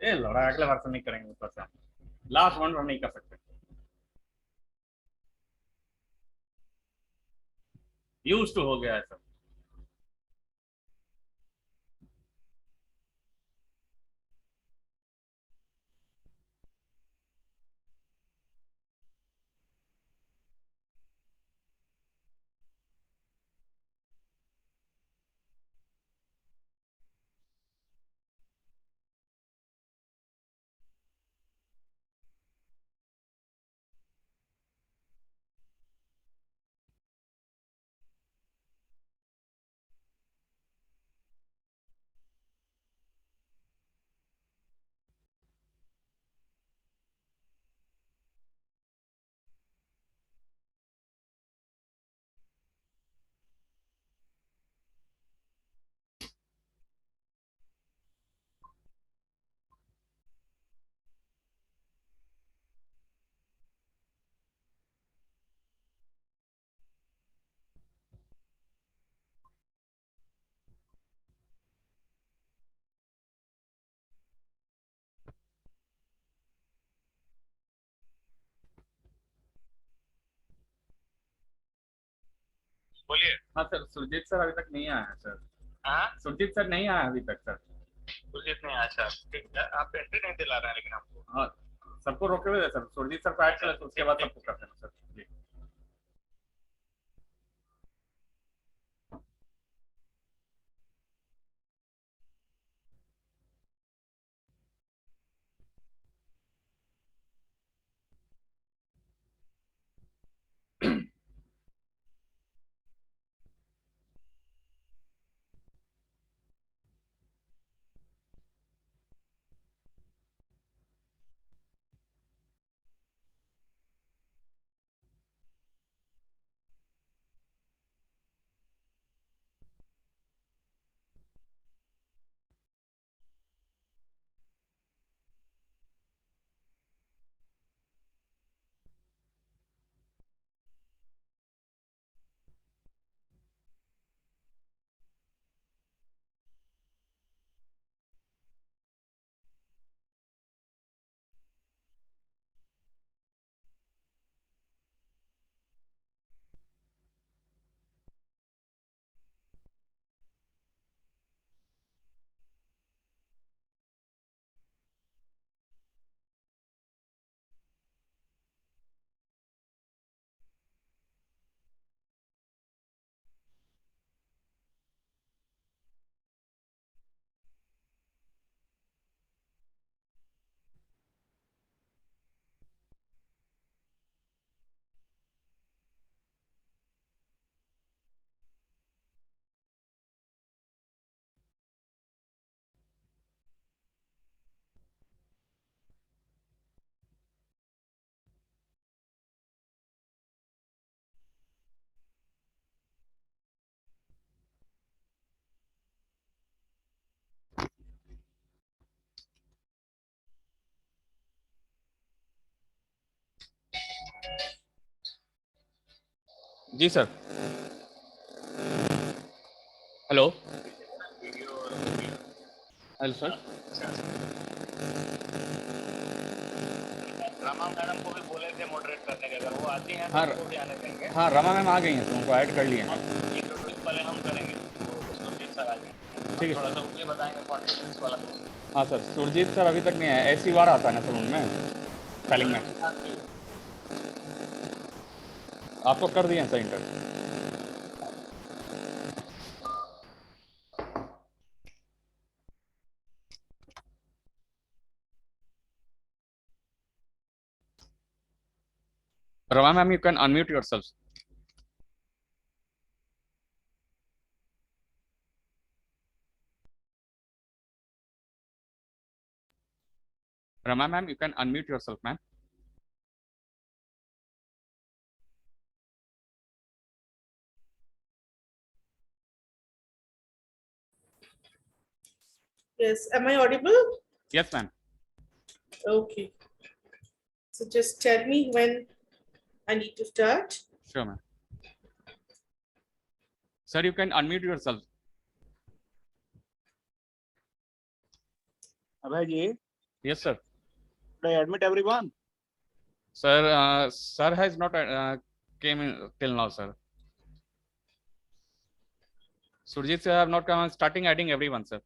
ये लड़ा अगले बार से नहीं करेंगे ऊपर से। लास्ट वन नहीं कर सकते। यूज टू हो गया है सब। बोलिए। हाँ सर, सुरजीत सर अभी तक नहीं आया है सर। हाँ, सुरजीत सर नहीं आया अभी तक सर। सुरजीत नहीं आया सर। ठीक है, आप एंट्री नहीं दिला रहे हैं लेकिन हमको। हाँ, सबको रोके हुए थे सर। सुरजीत सर को ऐड कर, तो उसके बाद सबको करते हैं सर। जी। जी sir. Hello. Hello sir. Rama madam को भी बोले थे मॉडरेट करने के, अगर वो आती हैं तो हाँ उनको भी आने देंगे। हाँ, रमा मैम आ गई हैं, तो उनको ऐड कर लिए हैं। इंट्रोड्यूस पहले हम करेंगे, तो सुरजीत सर आ जाएंगे। ठीक है थोड़ा सर। सा उनको बताएंगे कॉन्फिडेंस वाला। हाँ सर, सुरजीत सर अभी तक नहीं आया। ऐसी बार आता है ना सर उनमें स्पेलिंग में। आपको कर दिए हैं sir inter. Rama ma'am, you can unmute your self. Rama ma'am, you can unmute your self ma'am. Yes. Am I audible? Yes ma'am. Okay. So just tell me when I need to start. Sure ma'am. Sir, you can unmute yourself. Abhay ji, Yes, sir. Should I admit everyone? Sir, sir has not came in till now, sir. Surajit sir have not come. Starting adding everyone, sir.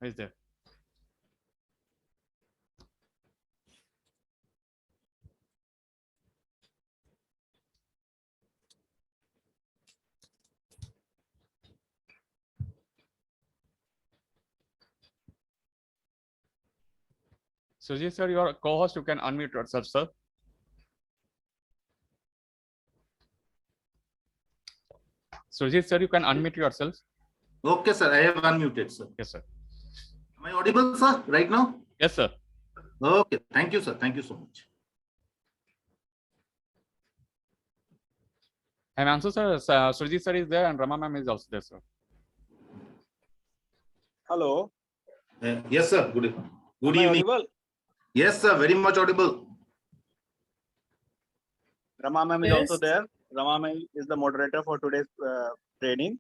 Is there? Surajit sir, your co-host, you can unmute yourself, sir. Surajit sir, you can unmute yourself. Okay, sir. I have unmuted, sir. Yes, sir. Am I audible, sir, right now? Yes, sir. Okay. Thank you, sir. Thank you so much. Himanshu sir, Surajit sir is there and Rama ma'am is also there, sir. Hello. Yes, sir. Good Am I evening. audible? Yes, sir. Very much audible. Rama ma'am is Yes. also there. Rama ma'am is the moderator for today's training.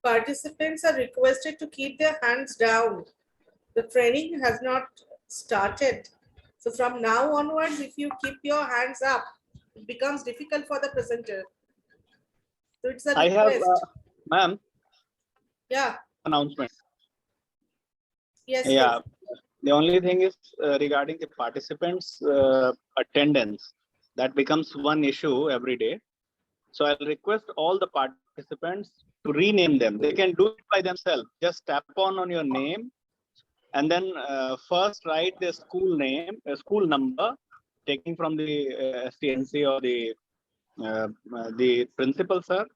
Participants are requested to keep their hands down. The training has not started. So from now onwards, if you keep your hands up, it becomes difficult for the presenter. So it's a I have, request. ma'am, Yeah. announcement. Yes. Yeah. Yes. The only thing is regarding the participants' attendance. That becomes one issue every day. So I'll request all the participants to rename them. They can do it by themselves. Just tap on your name, and then first write the school name, school number, taking from the STNC or the principal, sir.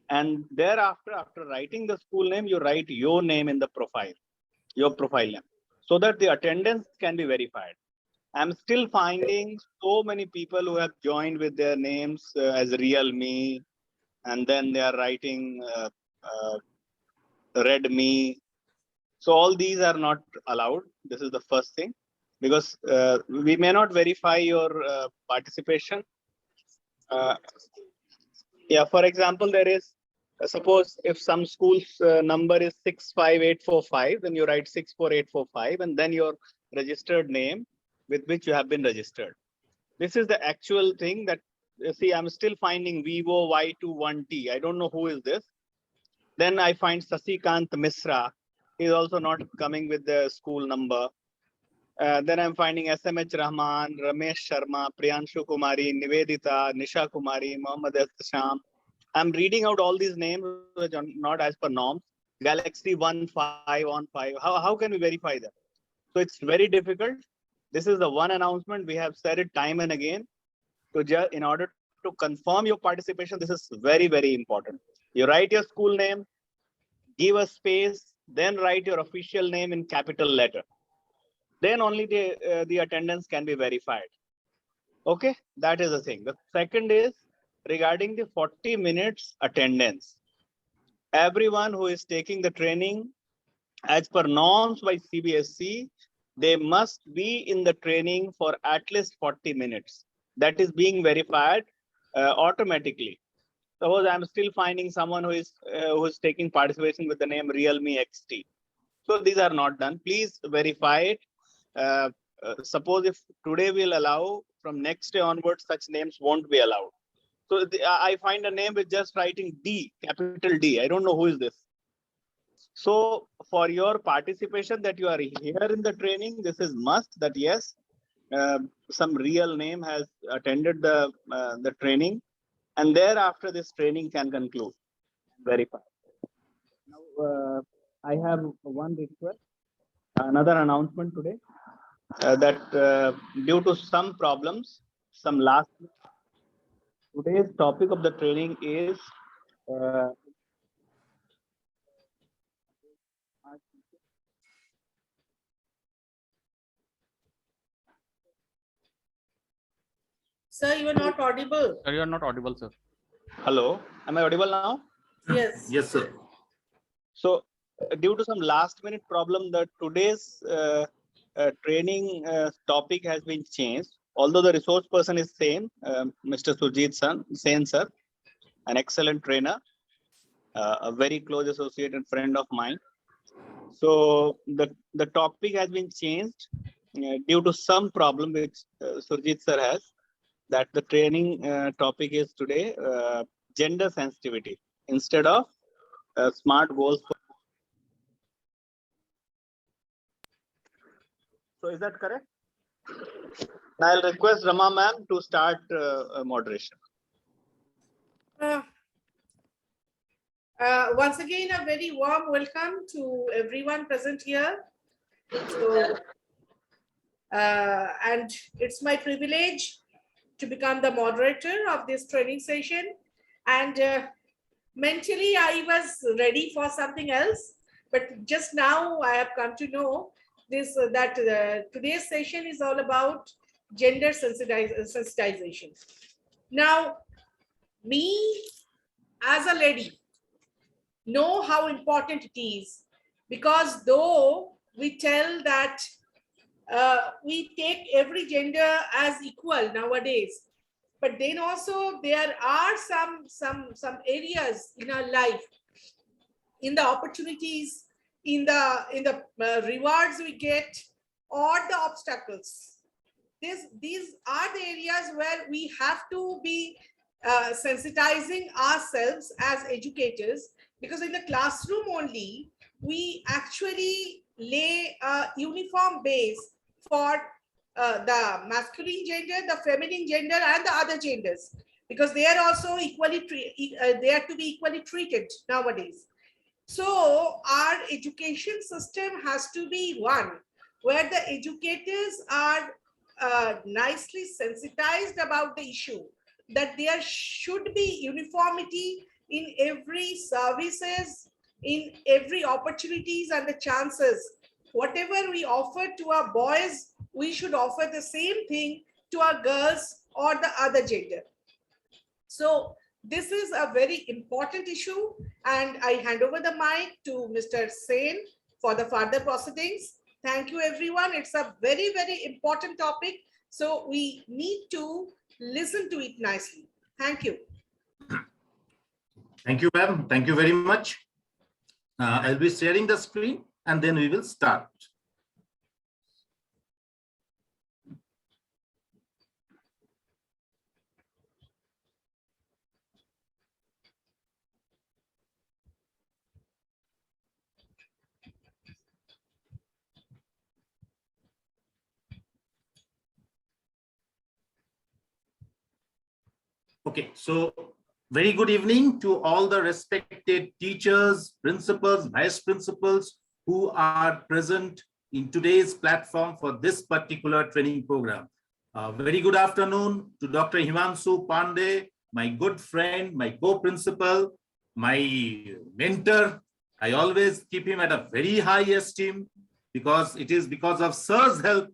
And thereafter, after writing the school name, you write your name in the profile, your profile name, so that the attendance can be verified. I'm still finding so many people who have joined with their names as real me, and then they are writing red me. So all these are not allowed. This is the first thing, because we may not verify your participation. Yeah, for example, there is, suppose if some school's number is 65845, then you write 64845 and then your registered name with which you have been registered. This is the actual thing that, see, I'm still finding Vivo Y21T. I don't know who is this. Then I find Sasikant Misra. He's also not coming with the school number. Then I'm finding SMH Rahman, Ramesh Sharma, Priyanshu Kumari, Nivedita, Nisha Kumari, Mohammad Sham. I'm reading out all these names which are not as per norms. Galaxy 1515. How can we verify that? So it's very difficult. This is the one announcement. We have said it time and again. In order to confirm your participation, this is very, very important. You write your school name, give a space, then write your official name in capital letter. Then only the attendance can be verified. Okay, that is the thing. The second is regarding the 40 minutes attendance. Everyone who is taking the training as per norms by CBSE, they must be in the training for at least 40 minutes. That is being verified automatically. Suppose I'm still finding someone who is taking participation with the name Realme XT. So these are not done. Please verify it. Suppose if today we'll allow, from next day onwards, such names won't be allowed. So I find a name with just writing D, capital D. I don't know who is this. So for your participation that you are here in the training, this is must that yes, some real name has attended the training, and thereafter this training can conclude. Verify. Now I have one request, another announcement today, that due to some problems, some last, today's topic of the training is Sir, you are not audible. Sir, you are not audible, sir. hello, am I audible now? Yes. Yes, sir. So due to some last minute problem, the today's training topic has been changed. Although the resource person is same, Mr. Surajit Sen sir, an excellent trainer, a very close associate and friend of mine. So the topic has been changed due to some problem which Surajit sir has. That the training topic is today gender sensitivity instead of smart goals. So is that correct? I'll request Rama ma'am to start moderation. Once again, a very warm welcome to everyone present here. So, and it's my privilege to become the moderator of this training session. And mentally, I was ready for something else, but just now I have come to know this that today's session is all about gender sensitization. Now, me as a lady know how important it is, because though we tell that we take every gender as equal nowadays, but then also there are some areas in our life, in the opportunities, in the rewards we get, or the obstacles. These are the areas where we have to be sensitizing ourselves as educators, because in the classroom only we actually lay a uniform base for the masculine gender, the feminine gender, and the other genders, because they are also equally they are to be equally treated nowadays. So our education system has to be one where the educators are nicely sensitized about the issue, that there should be uniformity in every services, in every opportunities and the chances. Whatever we offer to our boys, we should offer the same thing to our girls or the other gender. So this is a very important issue, and I hand over the mic to Mr. Sen for the further proceedings. Thank you, everyone. It's a very, very important topic, so we need to listen to it nicely. Thank you. Thank you, ma'am. Thank you very much. I'll be sharing the screen and then we will start. Okay, so very good evening to all the respected teachers, principals, vice principals who are present in today's platform for this particular training program. Very good afternoon to Dr. Himanshu Pandey, my good friend, my co-principal, my mentor. I always keep him at a very high esteem because it is because of Sir's help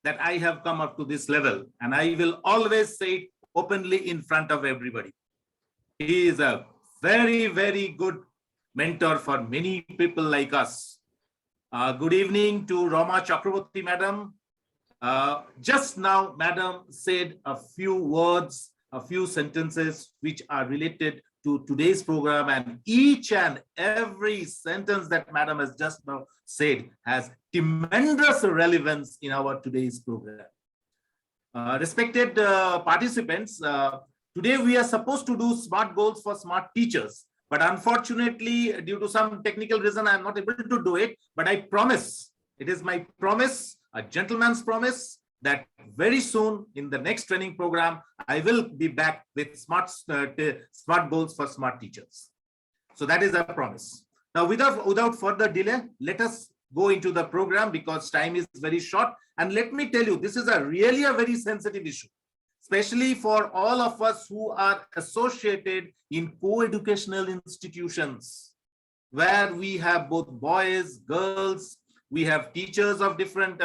that I have come up to this level, and I will always say it openly in front of everybody. He is a very, very good mentor for many people like us. Good evening to Rama Chakraborty, madam. Just now, madam said a few words, a few sentences which are related to today's program, and each and every sentence that madam has just now said has tremendous relevance in our today's program. Respected participants, today we are supposed to do smart goals for smart teachers, but unfortunately, due to some technical reason, I am not able to do it. But I promise, it is my promise, a gentleman's promise, that very soon in the next training program, I will be back with smart goals for smart teachers. So that is a promise. Now, without further delay, let us go into the program because time is very short. And let me tell you, this is really a very sensitive issue, especially for all of us who are associated in co-educational institutions, where we have both boys, girls, we have teachers of different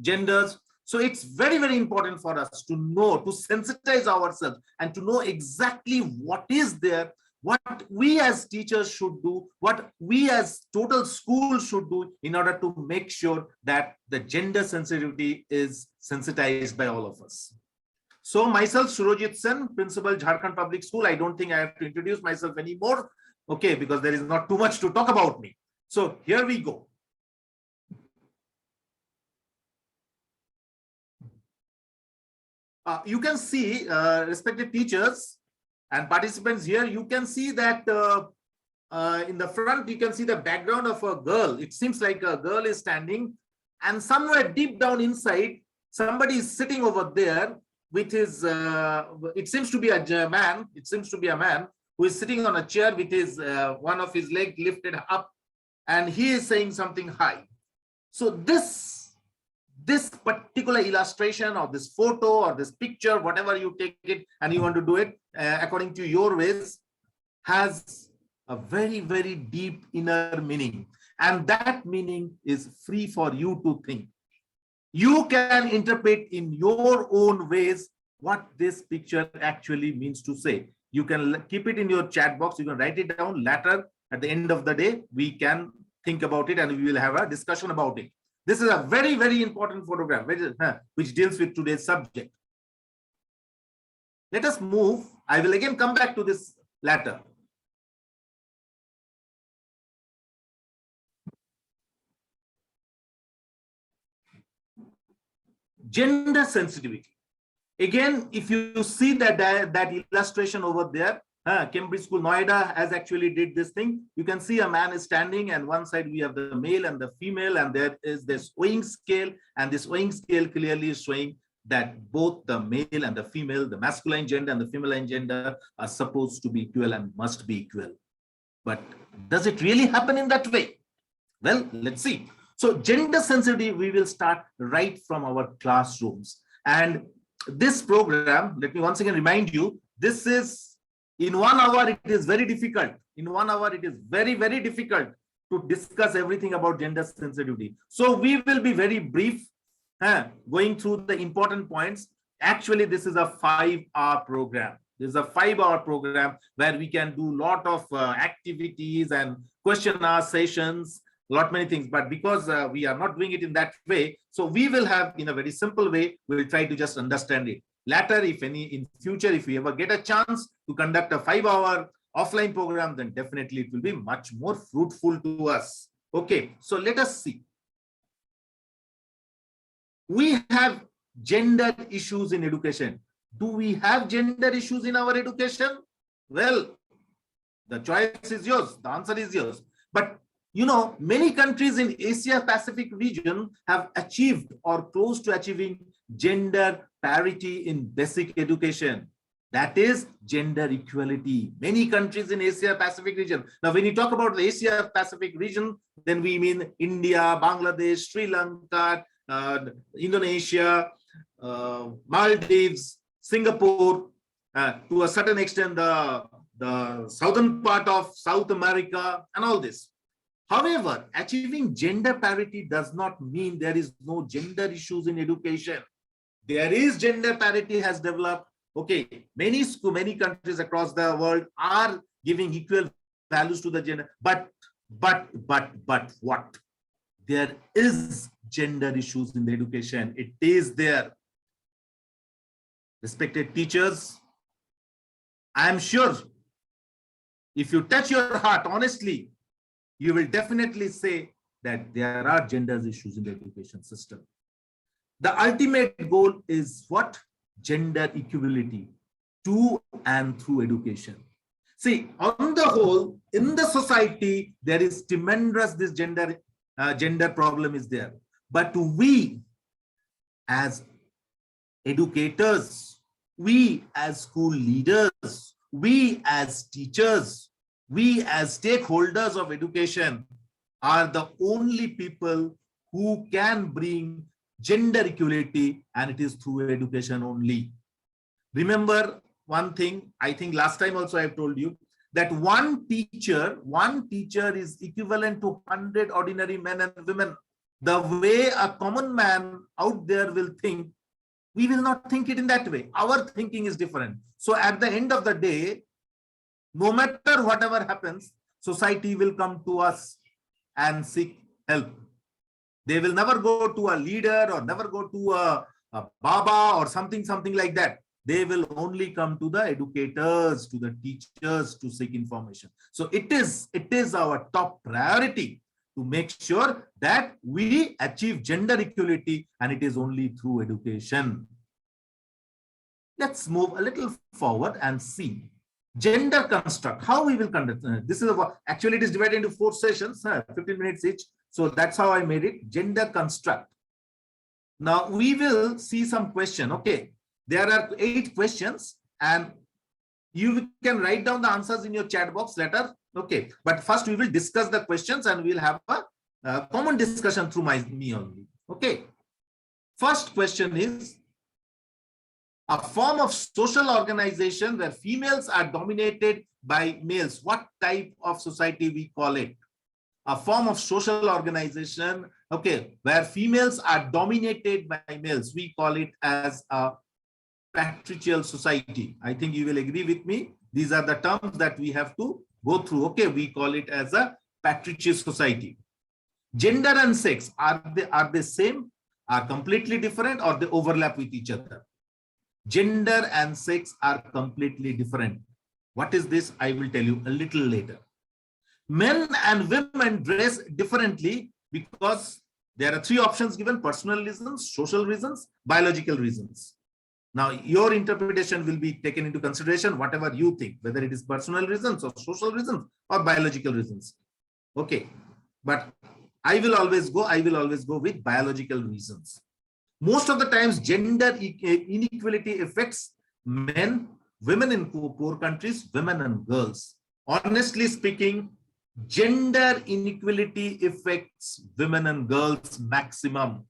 genders. So it's very, very important for us to know, to sensitize ourselves and to know exactly what is there, what we as teachers should do, what we as total school should do in order to make sure that the gender sensitivity is sensitized by all of us. So myself, Surajit Sen, Principal, Jharkhand Public School. I don't think I have to introduce myself anymore, okay, because there is not too much to talk about me. So here we go. You can see, respected teachers and participants here, you can see that in the front, you can see the background of a girl. It seems like a girl is standing, and somewhere deep down inside, somebody is sitting over there with his, it seems to be a man, it seems to be a man who is sitting on a chair with his, one of his leg lifted up, and he is saying something high. So this particular illustration or this photo or this picture, whatever you take it and you want to do it according to your ways, has a very, very deep inner meaning. And that meaning is free for you to think. You can interpret in your own ways what this picture actually means to say. You can keep it in your chat box. You can write it down later. At the end of the day, we can think about it and we will have a discussion about it. This is a very, very important photograph which deals with today's subject. Let us move. I will again come back to this later. Gender sensitivity. Again, if you see that illustration over there, Cambridge School, Noida has actually did this thing. You can see a man is standing, and one side we have the male and the female, and there is this weighing scale, and this weighing scale clearly is showing that both the male and the female, the masculine gender and the feminine gender, are supposed to be equal and must be equal. But does it really happen in that way? Well, let's see. So gender sensitivity, we will start right from our classrooms. And this program, let me once again remind you, this is in 1 hour, it is very difficult. In 1 hour, it is very, very difficult to discuss everything about gender sensitivity. So we will be very brief, going through the important points. Actually, this is a 5-hour program. This is a 5-hour program where we can do a lot of activities and question-hour sessions, many things. But because we are not doing it in that way, so we will have in a very simple way, we will try to just understand it. Later, if any, in future, if we ever get a chance to conduct a 5-hour offline program, then definitely it will be much more fruitful to us. Okay, so let us see. We have gender issues in education. Do we have gender issues in our education? Well, the choice is yours. The answer is yours. But you know, many countries in Asia Pacific region have achieved or close to achieving gender parity in basic education. That is gender equality. Many countries in Asia Pacific region. Now, when you talk about the Asia Pacific region, then we mean India, Bangladesh, Sri Lanka, Indonesia, Maldives, Singapore, to a certain extent, the southern part of South America, and all this. However, achieving gender parity does not mean there is no gender issues in education. There is gender parity has developed. Okay, many countries across the world are giving equal values to the gender. But what? There is gender issues in the education. It is there. Respected teachers, I am sure if you touch your heart honestly, you will definitely say that there are gender issues in the education system. The ultimate goal is what? Gender equality to and through education. See, on the whole, in the society, there is tremendous this gender problem is there. But we as educators, we as school leaders, we as teachers, we as stakeholders of education are the only people who can bring gender equality, and it is through education only. Remember one thing, I think last time also I have told you that one teacher is equivalent to 100 ordinary men and women. The way a common man out there will think, we will not think it in that way. Our thinking is different. So at the end of the day, no matter whatever happens, society will come to us and seek help. They will never go to a leader or never go to a Baba or something like that. They will only come to the educators, to the teachers to seek information. So it is our top priority to make sure that we achieve gender equality, and it is only through education. Let's move a little forward and see gender construct, how we will conduct. This is actually it is divided into 4 sessions, 15 minutes each. So that's how I made it, gender construct. Now we will see some question. Okay, there are 8 questions and you can write down the answers in your chat box later. Okay, but first we will discuss the questions and we'll have a common discussion through me only. Okay, first question is, a form of social organization where females are dominated by males. What type of society we call it? A form of social organization, okay, where females are dominated by males. We call it as a patriarchal society. I think you will agree with me. These are the terms that we have to go through. Okay, we call it as a patriarchal society. Gender and sex, are they same, are completely different, or they overlap with each other? Gender and sex are completely different. What is this? I will tell you a little later. Men and women dress differently because There are three options given: personal reasons, social reasons, biological reasons. Now, your interpretation will be taken into consideration, whatever you think, whether it is personal reasons or social reasons or biological reasons. Okay. But I will always go with biological reasons. Most of the times, gender inequality affects men, women in poor countries, women and girls. Honestly speaking, gender inequality affects women and girls maximum.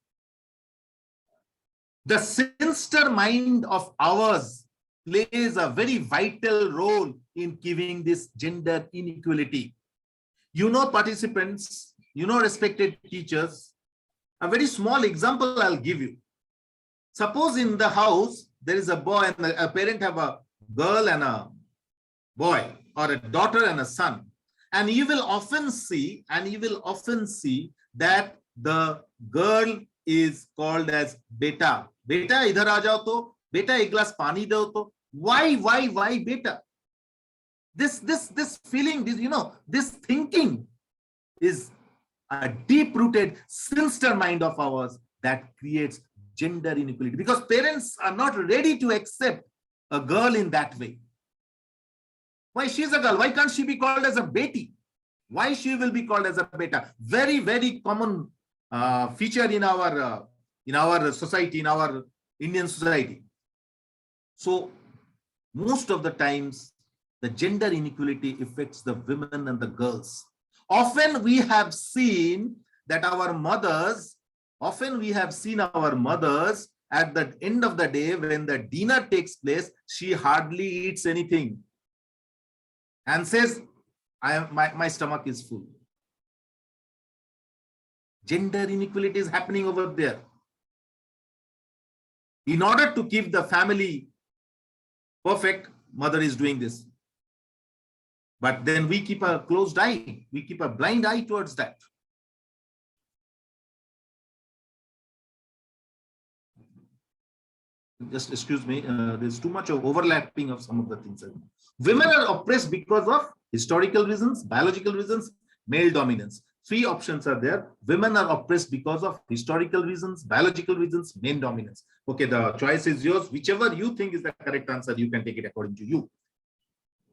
The sinister mind of ours plays a very vital role in giving this gender inequality. You know, participants, you know, respected teachers, a very small example I'll give you. Suppose in the house, there is a boy and a parent have a girl and a boy, or a daughter and a son. And you will often see, that the girl is called as beta. Beta, idhar aa jao to, beta ek glass pani do to. Why beta? This feeling, this thinking is a deep-rooted, sinister mind of ours that creates gender inequality, because parents are not ready to accept a girl in that way. Why she's a girl? Why can't she be called as a beti? Why she will be called as a beta? Very, very common feature in our society, in our Indian society. So most of the times, the gender inequality affects the women and the girls. Often we have seen our mothers at the end of the day, when the dinner takes place, she hardly eats anything and says, my stomach is full. Gender inequality is happening over there. In order to keep the family perfect, mother is doing this. But then we keep a closed eye. We keep a blind eye towards that. Just excuse me, there's too much of overlapping of some of the things. Women are oppressed because of historical reasons, biological reasons, male dominance. Three options are there. Women are oppressed because of historical reasons, biological reasons, male dominance. Okay, the choice is yours. Whichever you think is the correct answer, you can take it according to you.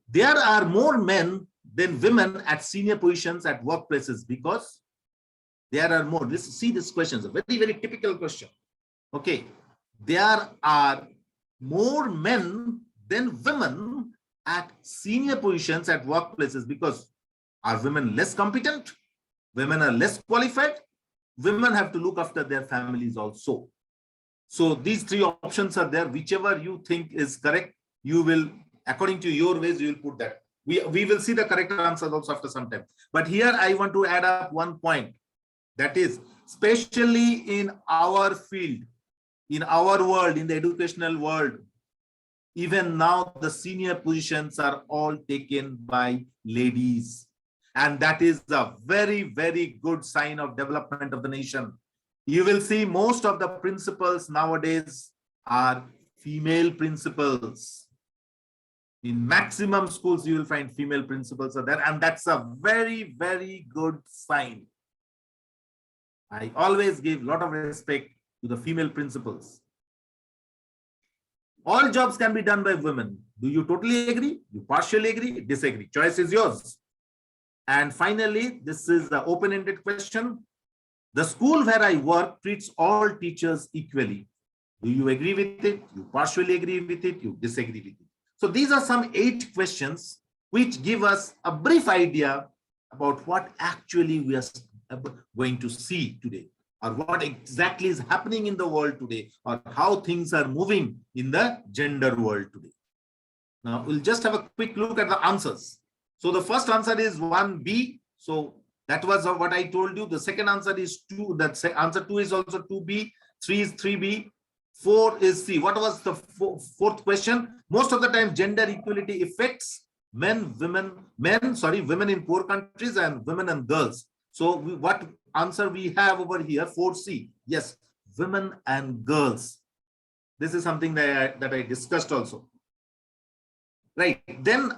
There are more men than women at senior positions at workplaces because there are more. See, this question is a very, very typical question. Okay, there are more men than women at senior positions at workplaces because are women less competent? Women are less qualified? Women have to look after their families also. So these three options are there. Whichever you think is correct, you will, according to your ways, you will put that. We will see the correct answers also after some time. But here I want to add up one point. That is, especially in our field, in our world, in the educational world, even now the senior positions are all taken by ladies. And that is a very, very good sign of development of the nation. You will see most of the principals nowadays are female principals. In maximum schools, you will find female principals are there, and that's a very, very good sign. I always give a lot of respect to the female principals. All jobs can be done by women. Do you totally agree? You partially agree? Disagree? Choice is yours. And finally, this is the open-ended question. The school where I work treats all teachers equally. Do you agree with it? You partially agree with it? You disagree with it? So these are some 8 questions which give us a brief idea about what actually we are going to see today, or what exactly is happening in the world today, or how things are moving in the gender world today. Now we'll just have a quick look at the answers. So the first answer is 1B. So that was what I told you. The second answer is 2. That answer 2 is also 2B. 3 is 3B. 4 is C. What was the fourth question? Most of the time, gender equality affects women in poor countries and women and girls. So what answer we have over here? 4C. Yes, women and girls. This is something that I discussed also. Right. Then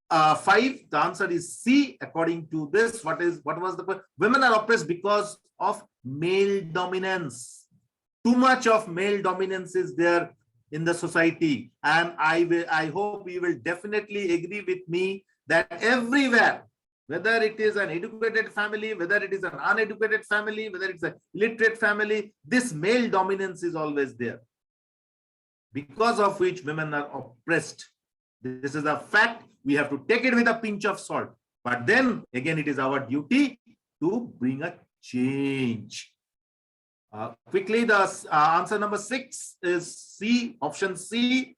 5, the answer is C. According to this, what was the question? Women are oppressed because of male dominance. Too much of male dominance is there in the society. And I hope you will definitely agree with me that everywhere, whether it is an educated family, whether it is an uneducated family, whether it's an illiterate family, this male dominance is always there, because of which women are oppressed. This is a fact. We have to take it with a pinch of salt. But then again, it is our duty to bring a change. Quickly, the answer number 6 is C, option C.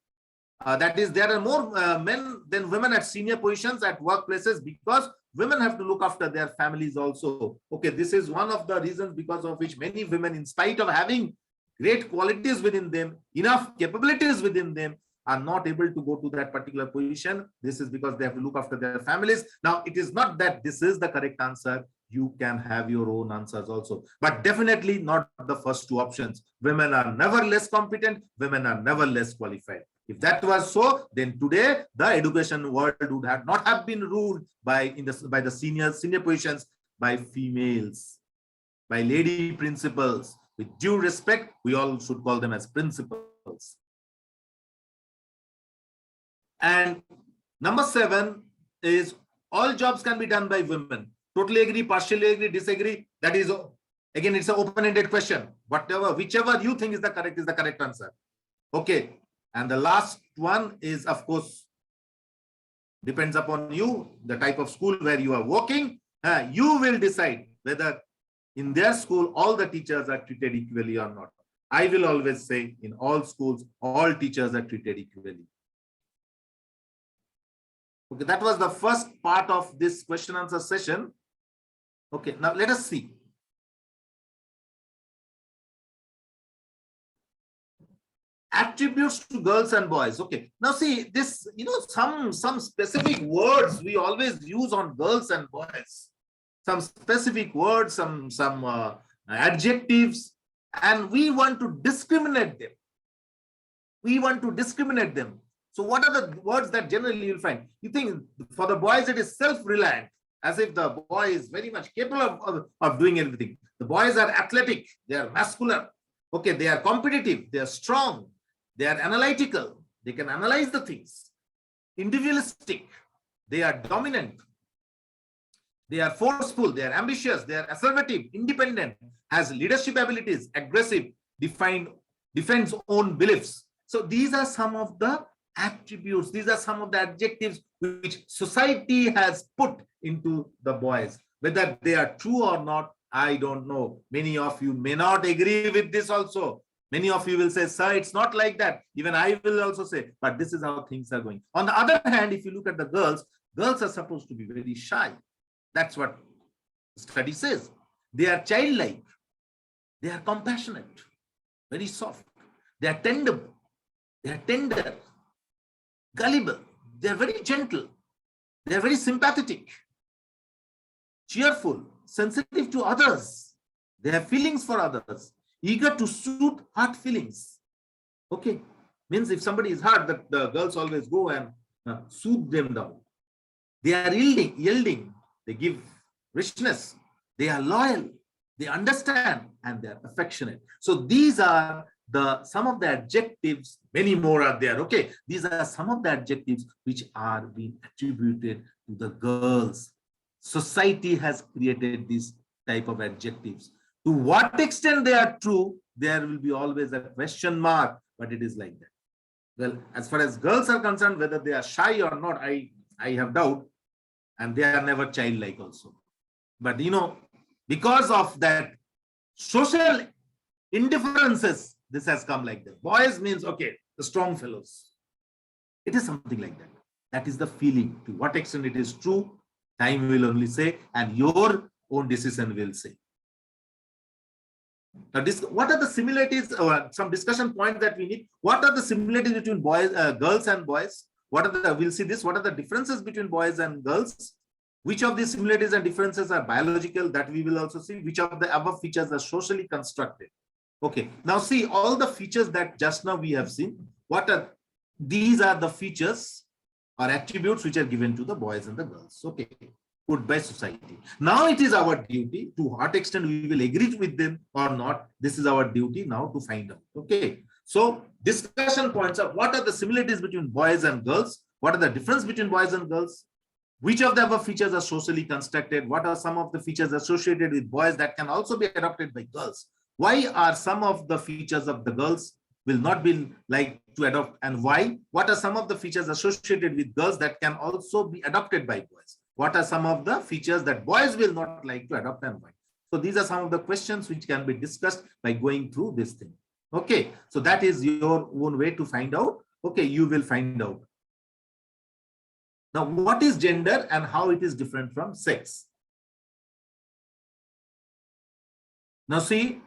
That is, there are more men than women at senior positions at workplaces because women have to look after their families also. Okay, this is one of the reasons because of which many women, in spite of having great qualities within them, enough capabilities within them, are not able to go to that particular position. This is because they have to look after their families. Now, it is not that this is the correct answer. You can have your own answers also, but definitely not the first two options. Women are never less competent. Women are never less qualified. If that was so, then today the education world would have not have been ruled by the senior positions by females, by lady principals. With due respect, we all should call them as principals. And number 7 is all jobs can be done by women. Totally agree, partially agree, disagree. That is, again, it's an open-ended question. Whichever you think is the correct answer. Okay. And the last one is, of course, depends upon you, the type of school where you are working. You will decide whether in their school all the teachers are treated equally or not. I will always say in all schools, all teachers are treated equally. Okay, that was the first part of this question answer session. Okay, now let us see. Attributes to girls and boys. Okay, now see this, some specific words we always use on girls and boys. Some specific words, some adjectives, and we want to discriminate them. We want to discriminate them. So what are the words that generally you'll find? You think for the boys it is self-reliant, as if the boy is very much capable of doing everything. The boys are athletic, they are masculine. Okay, they are competitive, they are strong, they are analytical, they can analyze the things. Individualistic, they are dominant. They are forceful, they are ambitious, they are assertive, independent, has leadership abilities, aggressive, defends own beliefs. So these are some of the attributes, these are some of the adjectives which society has put into the boys. Whether they are true or not, I don't know. Many of you may not agree with this also. Many of you will say, sir, it's not like that. Even I will also say, but this is how things are going. On the other hand, if you look at the girls, girls are supposed to be very shy. That's what the study says. They are childlike. They are compassionate, very soft. They are tender. They are tender, gullible. They are very gentle. They are very sympathetic, cheerful, sensitive to others. They have feelings for others, eager to soothe hurt feelings. Okay, means if somebody is hurt, the girls always go and soothe them down. They are yielding. They give richness. They are loyal. They understand, and they are affectionate. So these are some of the adjectives. Many more are there. Okay, these are some of the adjectives which are being attributed to the girls. Society has created these type of adjectives. To what extent they are true, there will be always a question mark, but it is like that. Well, as far as girls are concerned, whether they are shy or not, I have doubt, and they are never childlike also. But because of that social indifferences, this has come like that. Boys means, okay, the strong fellows. It is something like that. That is the feeling. To what extent it is true, time will only say, and your own decision will say. Now, what are the similarities, or some discussion points that we need? What are the similarities between girls and boys? We'll see this. What are the differences between boys and girls? Which of these similarities and differences are biological? That we will also see. Which of the above features are socially constructed? Okay, now see all the features that just now we have seen. These are the features or attributes which are given to the boys and the girls. Okay, put by society. Now it is our duty, to what extent we will agree with them or not. This is our duty now to find out. Okay. So discussion points are, what are the similarities between boys and girls? What are the difference between boys and girls? Which of the above features are socially constructed? What are some of the features associated with boys that can also be adopted by girls? Why are some of the features of the girls will not be like to adopt, and why? What are some of the features associated with girls that can also be adopted by boys? What are some of the features that boys will not like to adopt, and why? So these are some of the questions which can be discussed by going through this thing. Okay, so that is your own way to find out. Okay, you will find out. Now, what is gender and how it is different from sex? Now see,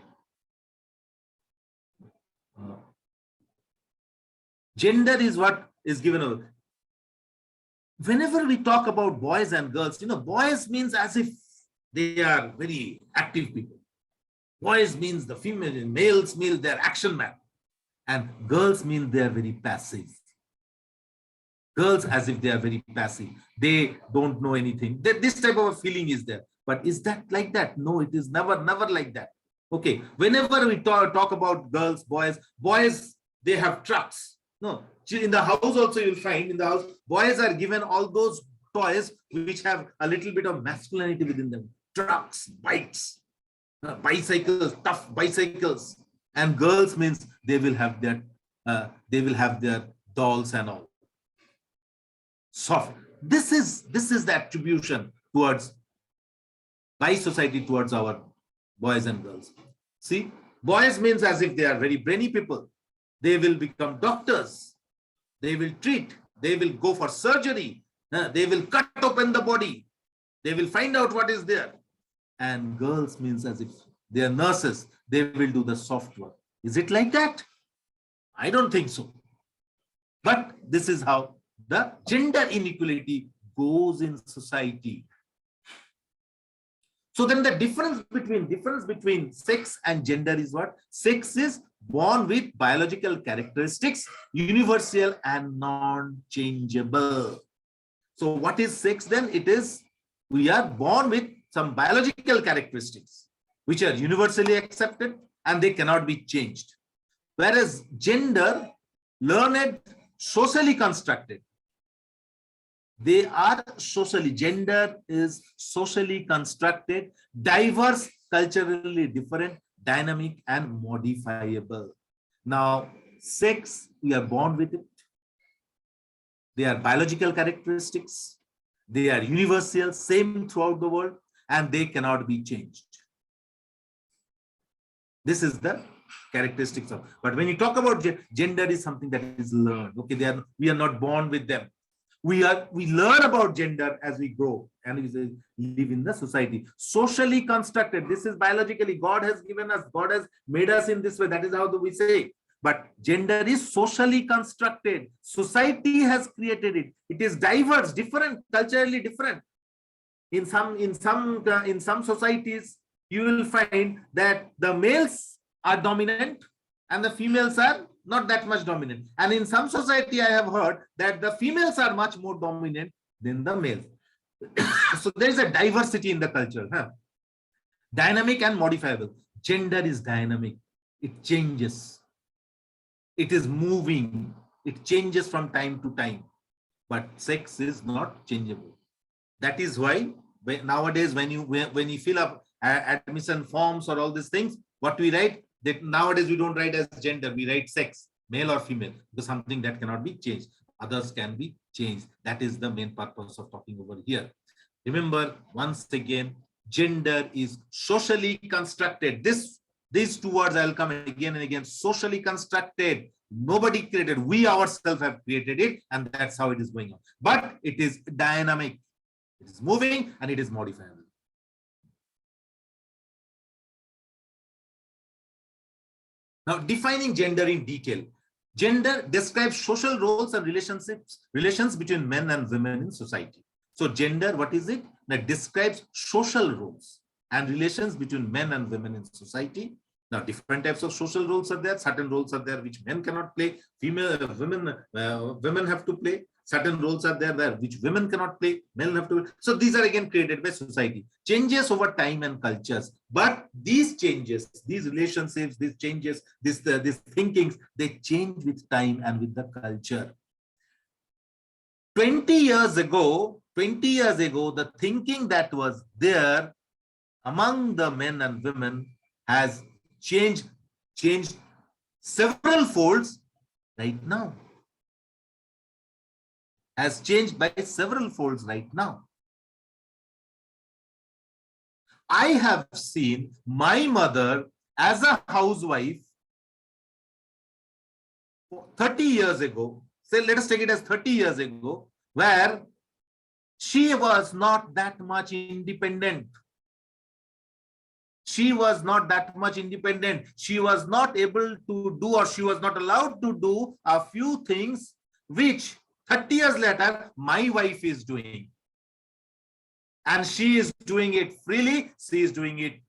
gender is what is given over. Whenever we talk about boys and girls, boys means as if they are very active people. Boys means the female, males mean they're action man. And girls mean they're very passive. Girls as if they are very passive. They don't know anything. This type of a feeling is there. But is that like that? No, it is never like that. Okay. Whenever we talk about girls, boys, they have trucks. No, in the house also you'll find, in the house, boys are given all those toys which have a little bit of masculinity within them. Trucks, bikes, bicycles, tough bicycles. And girls means they will have their dolls and all. Soft. This is the attribution towards by society towards our boys and girls. See, boys means as if they are very brainy people. They will become doctors. They will treat. They will go for surgery. They will cut open the body. They will find out what is there. And girls means as if they are nurses. They will do the soft work. Is it like that? I don't think so. But this is how the gender inequality goes in society. So then the difference between sex and gender is what? Sex is born with biological characteristics, universal and non-changeable. So what is sex then? It is, we are born with some biological characteristics which are universally accepted and they cannot be changed. Whereas gender, learned, socially constructed. They are socially, gender is socially constructed, diverse, culturally different, dynamic and modifiable. Now, sex, we are born with it. They are biological characteristics. They are universal, same throughout the world, and they cannot be changed. This is the characteristics of. But when you talk about gender, is something that is learned. Okay, we are not born with them. We learn about gender as we grow and we live in the society. Socially constructed. This is biologically. God has given us. God has made us in this way. That is how we say. But gender is socially constructed. Society has created it. It is diverse, different, culturally different. In some societies, you will find that the males are dominant and the females are not that much dominant. And in some society, I have heard that the females are much more dominant than the males. So there is a diversity in the culture. Dynamic and modifiable. Gender is dynamic. It changes. It is moving. It changes from time to time. But sex is not changeable. That is why nowadays when you fill up admission forms or all these things, what we write, that nowadays we don't write as gender, we write sex, male or female, because something that cannot be changed. Others can be changed. That is the main purpose of talking over here. Remember, once again, gender is socially constructed. These two words I will come again and again. Socially constructed. Nobody created. We ourselves have created it, and that's how it is going on. But it is dynamic. It is moving and it is modifiable. Now, defining gender in detail. Gender describes social roles and relations between men and women in society. So gender, what is it? That describes social roles and relations between men and women in society. Now, different types of social roles are there. Certain roles are there which men cannot play. Women have to play. Certain roles are there where which women cannot play. Men have to. So these are again created by society. Changes over time and cultures. But these changes, these relationships, these changes, these thinkings, they change with time and with the culture. 20 years ago, the thinking that was there among the men and women has changed several folds right now. Has changed by several folds right now. I have seen my mother as a housewife 30 years ago. Say, let us take it as 30 years ago, where she was not that much independent. She was not that much independent. She was not able to do, or she was not allowed to do a few things which 30 years later my wife is doing. And she is doing it freely. She is doing it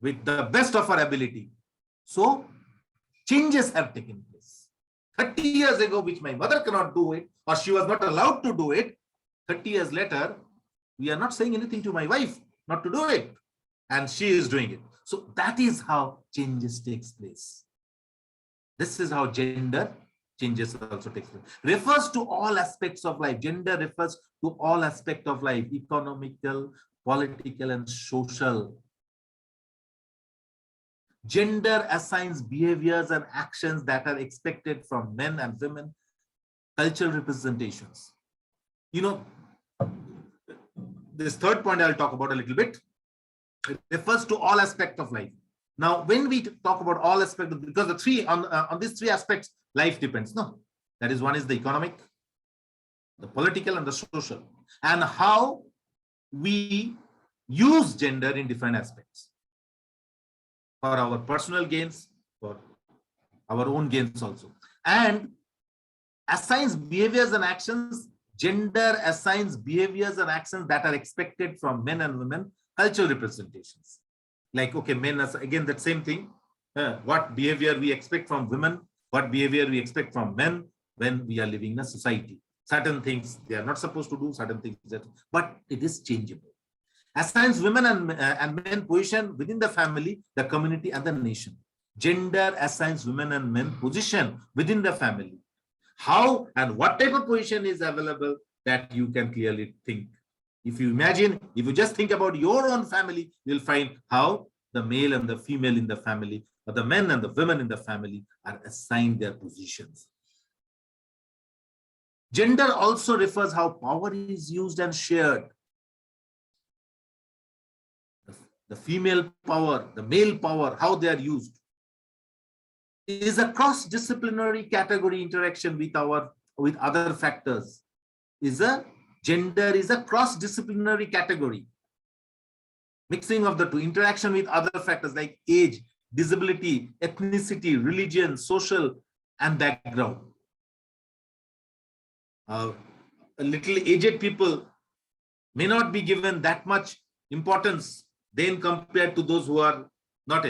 with the best of her ability. So changes have taken place. 30 years ago, which my mother cannot do it, or she was not allowed to do it, 30 years later, we are not saying anything to my wife not to do it. And she is doing it. So that is how changes takes place. This is how gender changes also takes place. Refers to all aspects of life. Gender refers to all aspects of life, economical, political, and social. Gender assigns behaviors and actions that are expected from men and women. Cultural representations. This third point I'll talk about a little bit. It refers to all aspects of life. Now, when we talk about all aspects, because the three on these three aspects, life depends. No, that is one is the economic, the political, and the social, and how we use gender in different aspects for our personal gains, for our own gains also, and assigns behaviors and actions. Gender assigns behaviors and actions that are expected from men and women. Cultural representations, like, okay, men, again, that same thing. What behavior we expect from women, what behavior we expect from men when we are living in a society. Certain things they are not supposed to do, certain things that, but it is changeable. Assigns women and men position within the family, the community, and the nation. Gender assigns women and men position within the family. How and what type of position is available, that you can clearly think. If you imagine, if you just think about your own family, you'll find how the male and the female in the family, or the men and the women in the family, are assigned their positions. Gender also refers how power is used and shared. The female power, the male power, how they are used. It is a cross-disciplinary category interaction with other factors. Gender is a cross-disciplinary category. Mixing of the two, interaction with other factors like age, disability, ethnicity, religion, social, and background. A little aged people may not be given that much importance then compared to those who are not.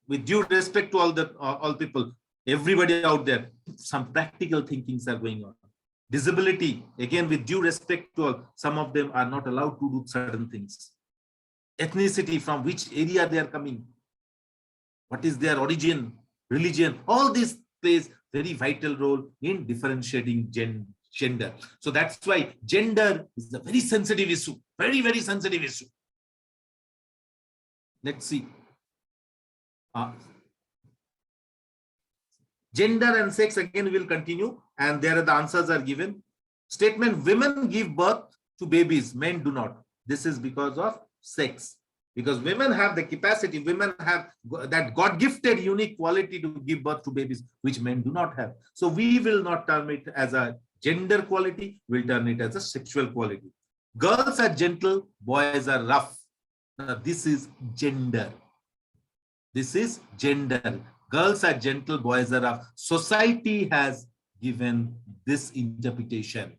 With due respect to all people, everybody out there, some practical thinkings are going on. Disability, again, with due respect to all, some of them are not allowed to do certain things. Ethnicity, from which area they are coming, what is their origin, religion, all this plays very vital role in differentiating gender. So that's why gender is a very sensitive issue, very, very sensitive issue. Let's see. Gender and sex, again, will continue, and there are the answers are given. Statement: women give birth to babies, men do not. This is because of sex, because women have the capacity, women have that God-gifted unique quality to give birth to babies, which men do not have. So we will not term it as a gender quality, we'll term it as a sexual quality. Girls are gentle, boys are rough. Now, this is gender. This is gender. Girls are gentle, boys are rough. Society has given this interpretation.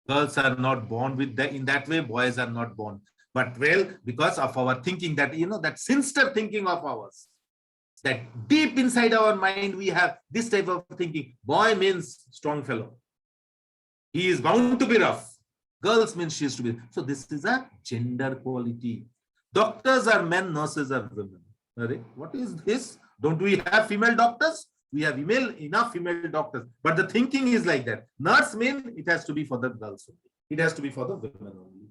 Girls are not born in that way, boys are not born. But well, because of our thinking, that, that sinister thinking of ours, that deep inside our mind, we have this type of thinking. Boy means strong fellow. He is bound to be rough. Girls means she is to be. So this is a gender quality. Doctors are men, nurses are women. What is this? Don't we have female doctors? We have enough female doctors. But the thinking is like that. Nurse means it has to be for the girls only. It has to be for the women only.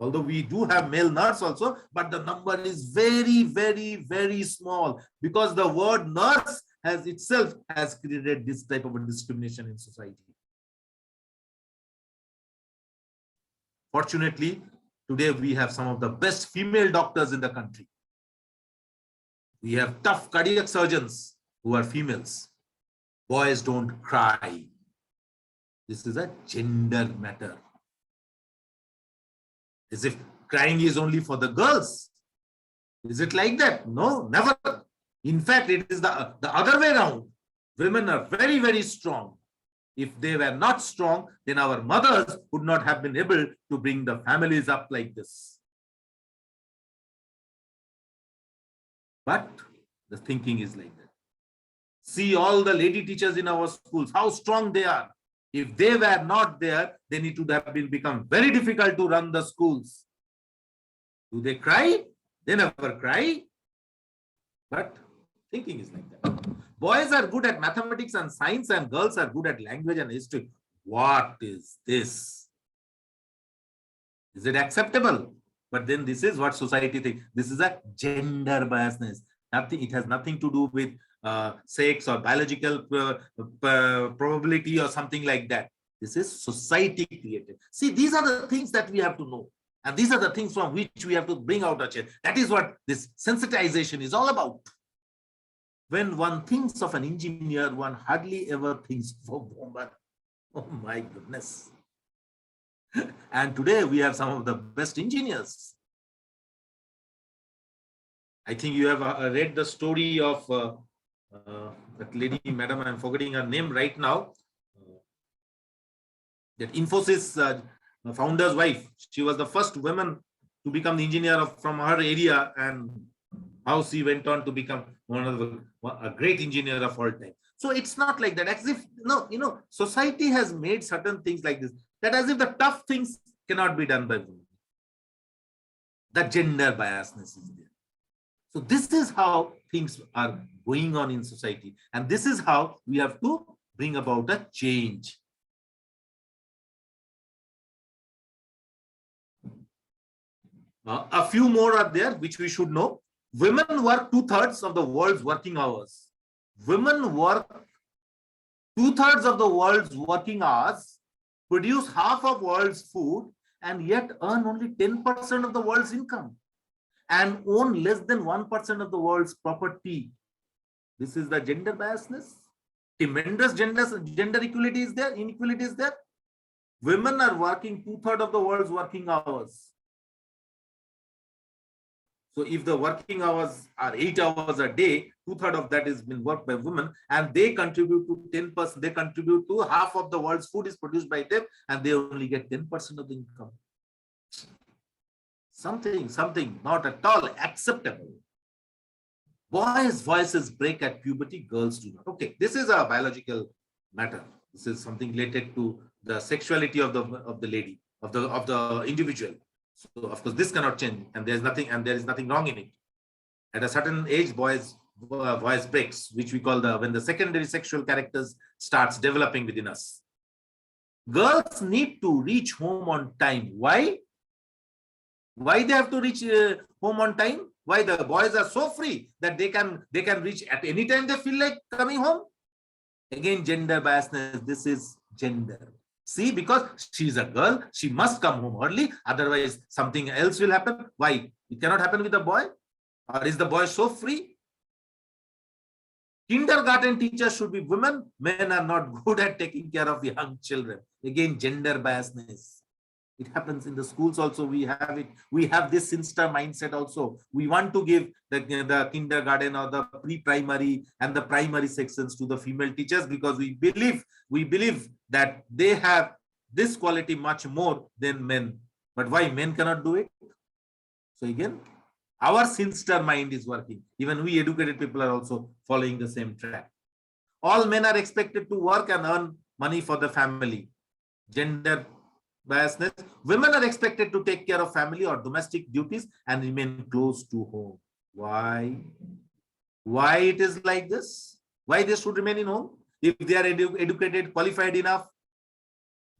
Although we do have male nurse also, but the number is very, very, very small, because the word nurse has created this type of a discrimination in society. Fortunately, today we have some of the best female doctors in the country. We have tough cardiac surgeons who are females. Boys don't cry. This is a gender matter. As if crying is only for the girls. Is it like that? No, never. In fact, it is the other way around. Women are very, very strong. If they were not strong, then our mothers would not have been able to bring the families up like this. But the thinking is like that. See all the lady teachers in our schools, how strong they are. If they were not there, then it would have become very difficult to run the schools. Do they cry? They never cry. But thinking is like that. Boys are good at mathematics and science, and girls are good at language and history. What is this? Is it acceptable? But then this is what society thinks. This is a gender biasness. It has nothing to do with sex or biological probability or something like that. This is society created. See, these are the things that we have to know. And these are the things from which we have to bring out a change. That is what this sensitization is all about. When one thinks of an engineer, one hardly ever thinks of a woman. Oh my goodness. And today we have some of the best engineers. I think you have read the story of that lady, madam, I'm forgetting her name right now. That Infosys founder's wife. She was the first woman to become the engineer from her area, and how she went on to become a great engineer of all time. So it's not like that. As if, society has made certain things like this, that as if the tough things cannot be done by women. The gender biasness is there. So this is how things are going on in society. And this is how we have to bring about a change. A few more are there, which we should know. Women work 2/3 of the world's working hours. Women work 2/3 of the world's working hours, produce half of world's food, and yet earn only 10% of the world's income, and own less than 1% of the world's property. This is the gender biasness. Tremendous gender equality is there, inequality is there. Women are working 2/3 of the world's working hours. So if the working hours are 8 hours a day, 2/3 of that is been worked by women, and they contribute to 10%. They contribute to half of the world's food is produced by them, and they only get 10% of the income. Something not at all acceptable. Boys' voices break at puberty, girls do not. Okay, this is a biological matter. This is something related to the sexuality of the lady, of the individual. So of course this cannot change, and there is nothing wrong in it. At a certain age, boys' voice breaks, which we call when the secondary sexual characters starts developing within us. Girls need to reach home on time. Why? Why they have to reach home on time? Why the boys are so free that they can reach at any time they feel like coming home? Again, gender biasness. This is gender. See, because she's a girl, she must come home early. Otherwise, something else will happen. Why? It cannot happen with a boy? Or is the boy so free? Kindergarten teachers should be women. Men are not good at taking care of young children. Again, gender biasness. It happens in the schools also. We have it. We have this sinister mindset also. We want to give the kindergarten or the pre-primary and the primary sections to the female teachers, because we believe that they have this quality much more than men. But why men cannot do it? So again, our sinister mind is working. Even we educated people are also following the same track. All men are expected to work and earn money for the family. Gender biasness. Women are expected to take care of family or domestic duties and remain close to home. Why? Why it is like this? Why they should remain in home? If they are educated, qualified enough,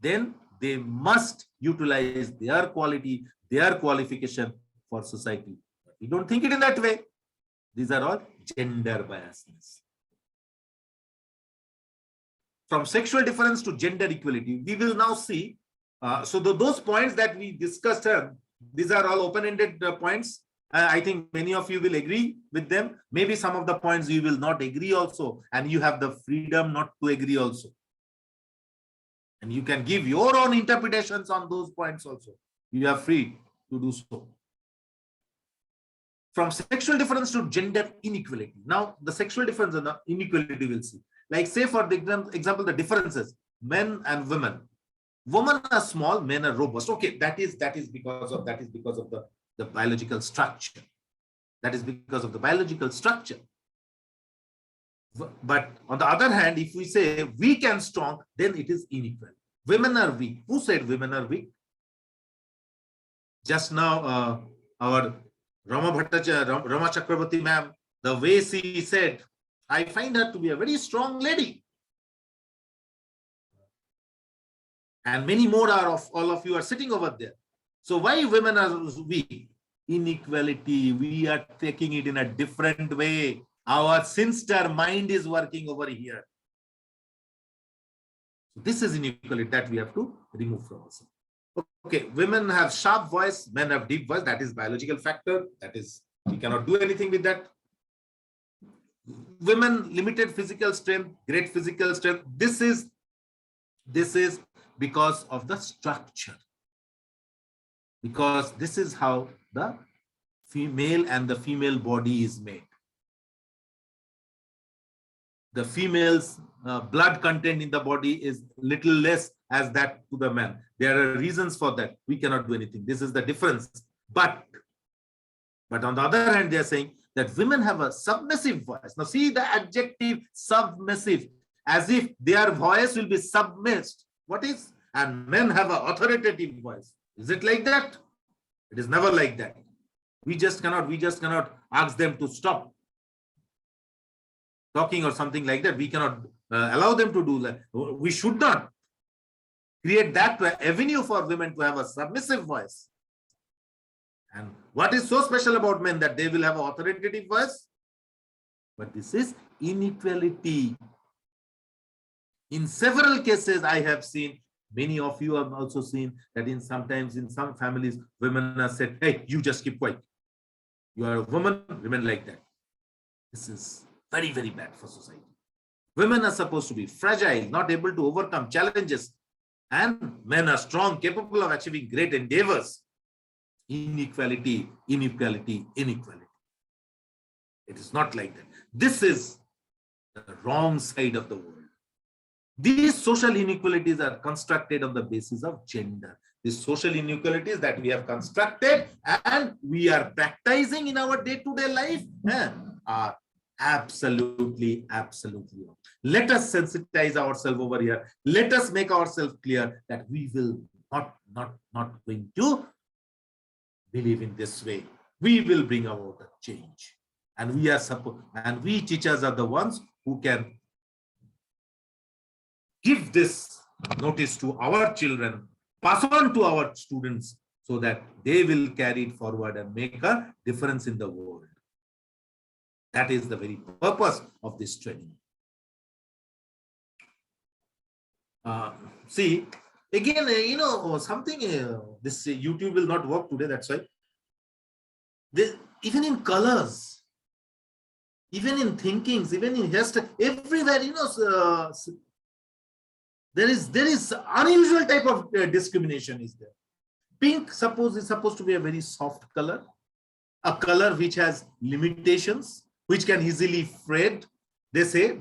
then they must utilize their quality, their qualification for society. We don't think it in that way. These are all gender biasness. From sexual difference to gender equality, we will now see. Those points that we discussed, these are all open-ended points. I think many of you will agree with them. Maybe some of the points you will not agree also, and you have the freedom not to agree also. And you can give your own interpretations on those points also. You are free to do so. From sexual difference to gender inequality. Now, the sexual difference and the inequality we'll see. Like say for the example, the differences, men and women. Women are small, men are robust. Okay, that is because of the biological structure. That is because of the biological structure. But on the other hand, if we say weak and strong, then it is unequal. Women are weak. Who said women are weak? Just now, our Rama Chakrabarti ma'am, the way she said, I find her to be a very strong lady. And many more are of all of you are sitting over there. So why women are weak? Inequality. We are taking it in a different way. Our sinister mind is working over here. So this is inequality that we have to remove from ourselves. Okay, women have sharp voice, men have deep voice. That is biological factor. That is, we cannot do anything with that. Women limited physical strength, great physical strength. This is because of the structure. Because this is how the female and the female body is made. The female's blood content in the body is little less as that to the man. There are reasons for that. We cannot do anything. This is the difference. But on the other hand, they are saying that women have a submissive voice. Now see the adjective submissive, as if their voice will be submissed. What is? And men have an authoritative voice. Is it like that? It is never like that. We just cannot ask them to stop talking or something like that. We cannot allow them to do that. We should not create that avenue for women to have a submissive voice. And what is so special about men that they will have an authoritative voice? But this is inequality. In several cases, I have seen, many of you have also seen that sometimes in some families, women are said, hey, you just keep quiet. You are a woman, women like that. This is very, very bad for society. Women are supposed to be fragile, not able to overcome challenges. And men are strong, capable of achieving great endeavors. Inequality, inequality, inequality. It is not like that. This is the wrong side of the world. These social inequalities are constructed on the basis of gender. These social inequalities that we have constructed and we are practicing in our day-to-day life are absolutely wrong. Let us sensitize ourselves over here. Let us make ourselves clear that we will not going to believe in this way. We will bring about a change. And we teachers are the ones who can give this notice to our children, pass on to our students, so that they will carry it forward and make a difference in the world. That is the very purpose of this training. See, again, something, this YouTube will not work today, that's why. Even in colors, even in thinkings, even in hairstyle, everywhere, there is unusual type of discrimination is there. Pink, suppose, is supposed to be a very soft color, a color which has limitations, which can easily fade. They say,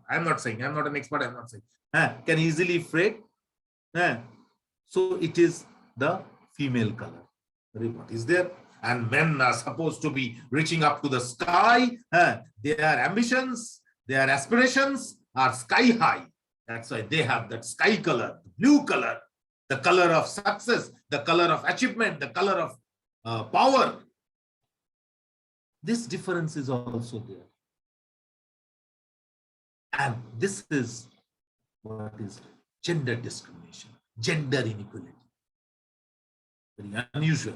I'm not saying, I'm not an expert, I'm not saying, can easily fade. So it is the female color. What is there? and men are supposed to be reaching up to the sky. Their ambitions, their aspirations are sky high. That's why they have that sky color, blue color, the color of success, the color of achievement, the color of power. This difference is also there. And this is what is gender discrimination, gender inequality. Very unusual.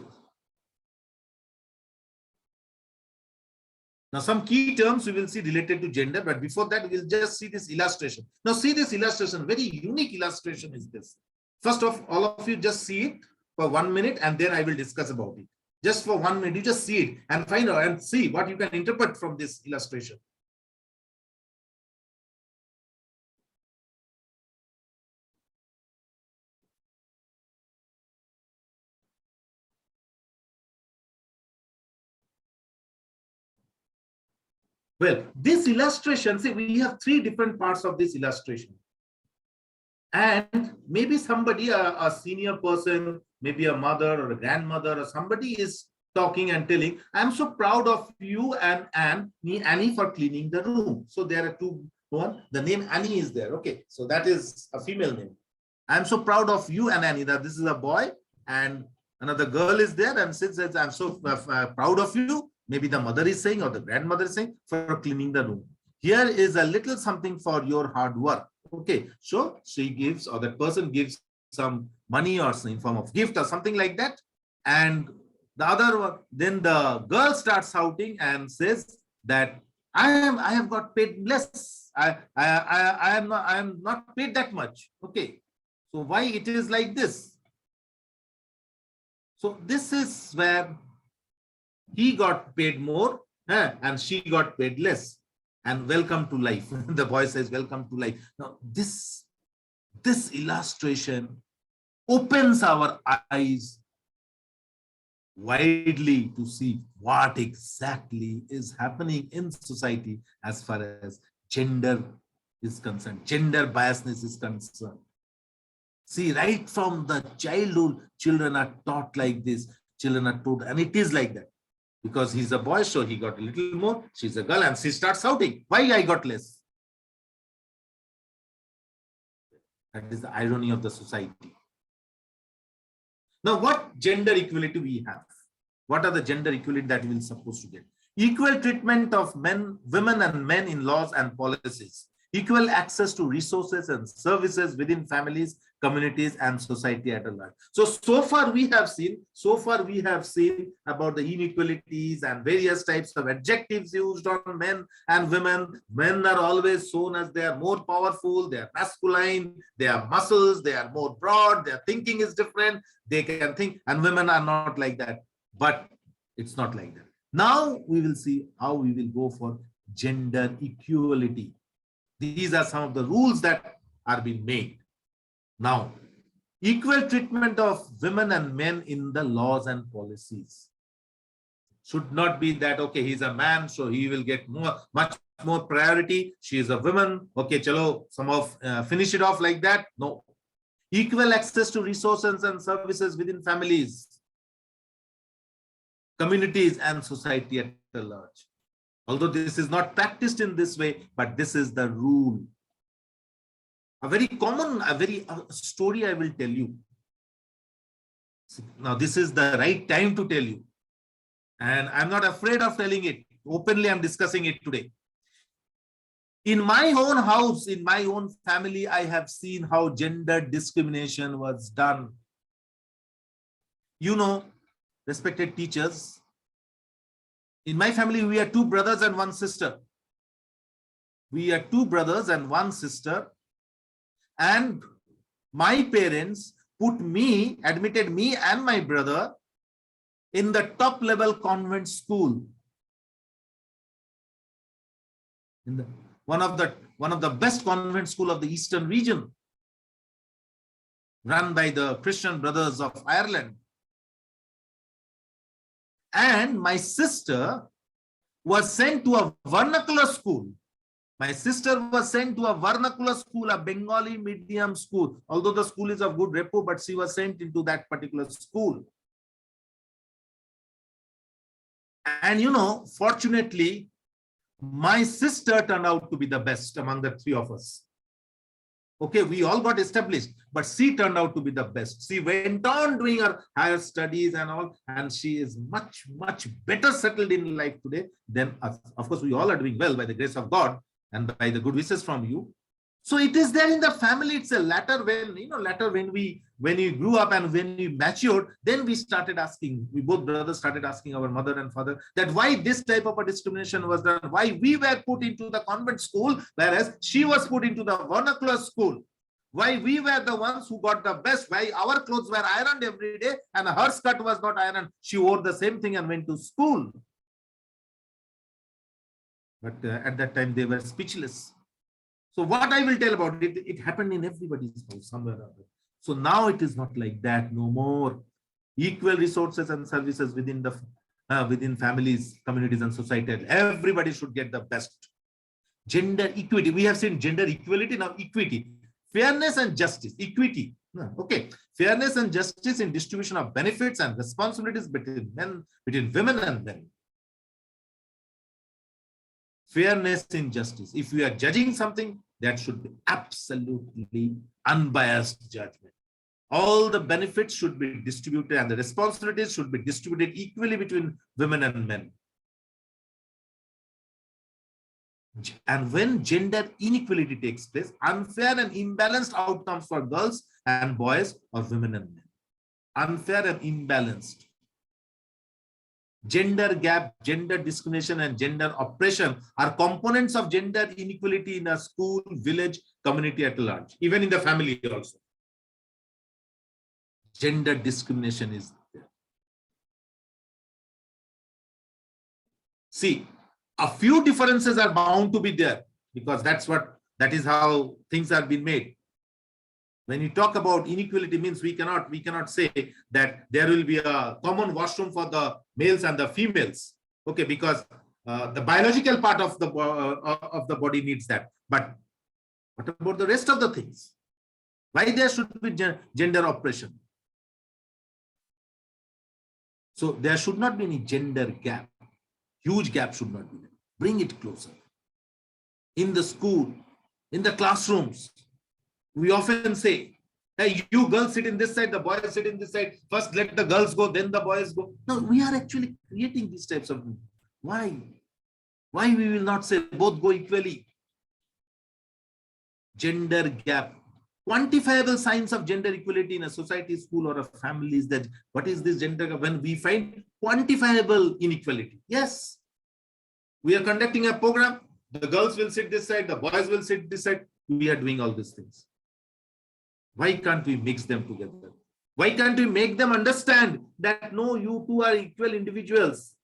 Now, some key terms we will see related to gender, but before that, we'll just see this illustration. Now, see this illustration, very unique illustration is this. First of all of you just see it for 1 minute, and then I will discuss about it. Just for 1 minute, you just see it and find out and see what you can interpret from this illustration. Well, this illustration, see, we have 3 different parts of this illustration. And maybe somebody, a senior person, maybe a mother or a grandmother or somebody is talking and telling, I'm so proud of you and Annie for cleaning the room. So there are 2, one, the name Annie is there. Okay, so that is a female name. I'm so proud of you and Annie. That this is a boy and another girl is there and says, I'm so proud of you. Maybe the mother is saying or the grandmother is saying for cleaning the room. Here is a little something for your hard work. Okay, so she gives or that person gives some money or some in form of gift or something like that. And the other one, then the girl starts shouting and says that I have got paid less. I am not paid that much. Okay, so why it is like this? So this is where he got paid more and she got paid less. And welcome to life. The boy says, welcome to life. Now, this illustration opens our eyes widely to see what exactly is happening in society as far as gender is concerned, gender biasness is concerned. See, right from the childhood, children are taught like this. Children are taught, and it is like that. Because he's a boy, so he got a little more. She's a girl, and she starts shouting, why I got less? That is the irony of the society. Now, what gender equality we have? What are the gender equality that we will supposed to get? Equal treatment of men, women and men in laws and policies. Equal access to resources and services within families, communities, and society at large. So far we have seen about the inequalities and various types of adjectives used on men and women. Men are always shown as they are more powerful, they are masculine, they have muscles, they are more broad, their thinking is different, they can think, and women are not like that. But it's not like that. Now we will see how we will go for gender equality. These are some of the rules that are being made. Now, equal treatment of women and men in the laws and policies. Should not be that, okay, he's a man, so he will get much more priority. She is a woman. Okay, chalo, finish it off like that. No. Equal access to resources and services within families, communities, and society at large. Although this is not practiced in this way, but this is the rule. A very common, story I will tell you. Now, this is the right time to tell you. And I'm not afraid of telling it. Openly, I'm discussing it today. In my own house, in my own family, I have seen how gender discrimination was done. You know, respected teachers, in my family, we are 2 brothers and 1 sister. We are 2 brothers and 1 sister. And my parents admitted me and my brother in the top level convent school. In one of the best convent school of the Eastern region, run by the Christian Brothers of Ireland. And my sister was sent to a vernacular school. My sister was sent to a vernacular school, a Bengali medium school. Although the school is of good repo, but she was sent into that particular school. And fortunately, my sister turned out to be the best among the three of us. Okay, we all got established, but she turned out to be the best. She went on doing her higher studies and all, and she is much, much better settled in life today than us. Of course, we all are doing well by the grace of God and by the good wishes from you. So it is there in the family. It's a later when we grew up and when we matured, then we started asking, we both brothers started asking our mother and father that why this type of a discrimination was done, why we were put into the convent school, whereas she was put into the vernacular school, why we were the ones who got the best, why our clothes were ironed every day and her skirt was not ironed. She wore the same thing and went to school. But at that time, they were speechless. So what I will tell about it, it happened in everybody's house somewhere or other. So now it is not like that, no more. Equal resources and services within the within families, communities, and society. Everybody should get the best. Gender equity. We have seen gender equality, now equity. Fairness and justice, equity. Okay. Fairness and justice in distribution of benefits and responsibilities between women and men. Fairness in justice. If we are judging something, that should be absolutely unbiased judgment. All the benefits should be distributed and the responsibilities should be distributed equally between women and men. And when gender inequality takes place, unfair and imbalanced outcomes for girls and boys or women and men. Unfair and imbalanced. Gender gap, gender discrimination, and gender oppression are components of gender inequality in a school, village, community at large, even in the family also. Gender discrimination is there. See, a few differences are bound to be there because that is how things are being made. When you talk about inequality, means we cannot say that there will be a common washroom for the males and the females. Okay, because the biological part of the body needs that. But what about the rest of the things? Why there should be gender oppression? So there should not be any gender gap. Huge gap should not be there. Bring it closer. In the school, in the classrooms, we often say, hey, you girls sit in this side, the boys sit in this side. First, let the girls go, then the boys go. No, we are actually creating these types of. Why? Why we will not say both go equally? Gender gap. Quantifiable signs of gender equality in a society, school, or a family is that what is this gender gap? When we find quantifiable inequality. Yes, we are conducting a program. The girls will sit this side, the boys will sit this side. We are doing all these things. Why can't we mix them together? Why can't we make them understand that no, you two are equal individuals?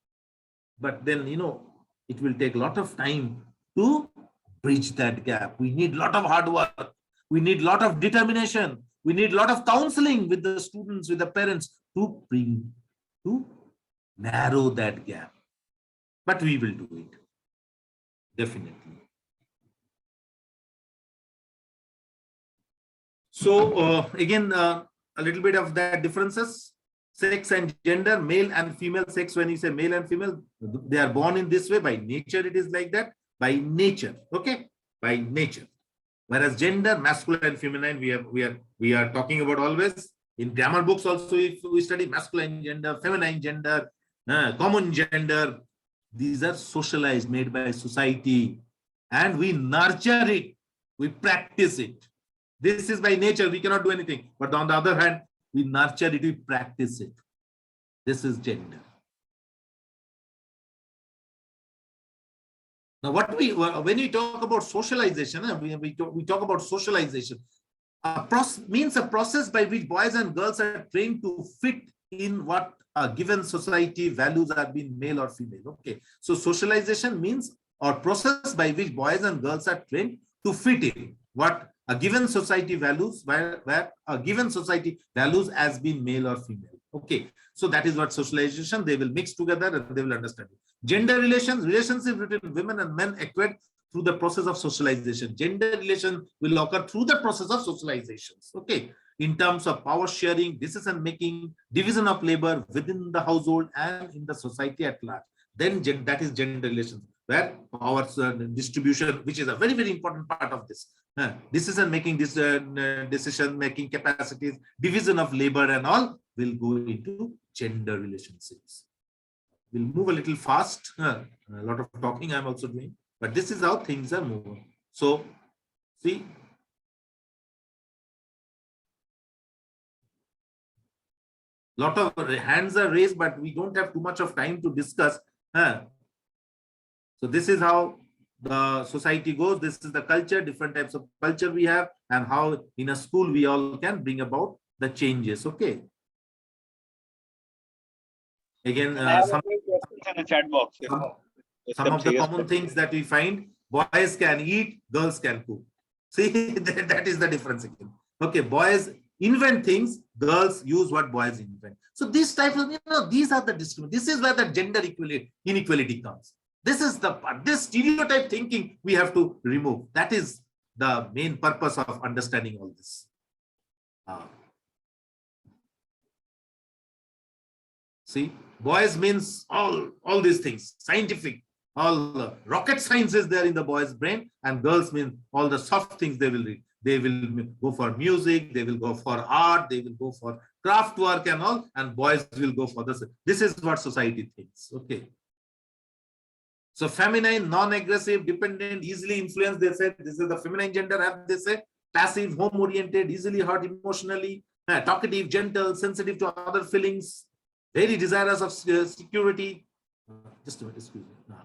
But then, it will take a lot of time to bridge that gap. We need a lot of hard work. We need a lot of determination. We need a lot of counseling with the students, with the parents to narrow that gap. But we will do it. Definitely. So again, a little bit of that differences, sex and gender, male and female sex. When you say male and female, they are born in this way. By nature, it is like that. By nature, okay, by nature. Whereas gender, masculine and feminine, we are talking about always in grammar books. Also, if we study masculine gender, feminine gender, common gender, these are socialized, made by society, and we nurture it. We practice it. This is by nature, we cannot do anything. But on the other hand, we nurture it, we practice it. This is gender. Now, when we talk about socialization, we talk about socialization. Means a process by which boys and girls are trained to fit in what a given society values are being male or female. Okay, so socialization means or process by which boys and girls are trained to fit in what a given society values, where a given society values as being male or female. Okay, so that is what socialization. They will mix together and they will understand it. Gender relationship between women and men occurred through the process of socialization. Gender relation will occur through the process of socializations. Okay, in terms of power sharing, decision making, division of labor within the household and in the society at large. then that is gender relations, where power distribution, which is a very, very important part of this. Decision making, decision making capacities, division of labor and all will go into gender relationships. We'll move a little fast. A lot of talking I'm also doing, but this is how things are moving. So see, lot of hands are raised, but we don't have too much of time to discuss. So this is how the society goes. This is the culture, different types of culture we have, and how in a school we all can bring about the changes. Okay. Again, I have a few questions in the chat box. some of the common things that we find: boys can eat, girls can cook. See, that is the difference again. Okay, boys invent things, girls use what boys invent. So these types of, these are the discrimination. This is where the gender inequality comes. This is the part. This stereotype thinking we have to remove. That is the main purpose of understanding all this. See, boys means all these things, scientific, all rocket science is there in the boys' brain, and girls mean all the soft things they will read. They will go for music, they will go for art, they will go for craft work and all, and boys will go for this. This is what society thinks. Okay. So feminine, non-aggressive, dependent, easily influenced, they said this is the feminine gender, have they said. Passive, home-oriented, easily hurt emotionally, talkative, gentle, sensitive to other feelings, very desirous of security. Just a minute, excuse me.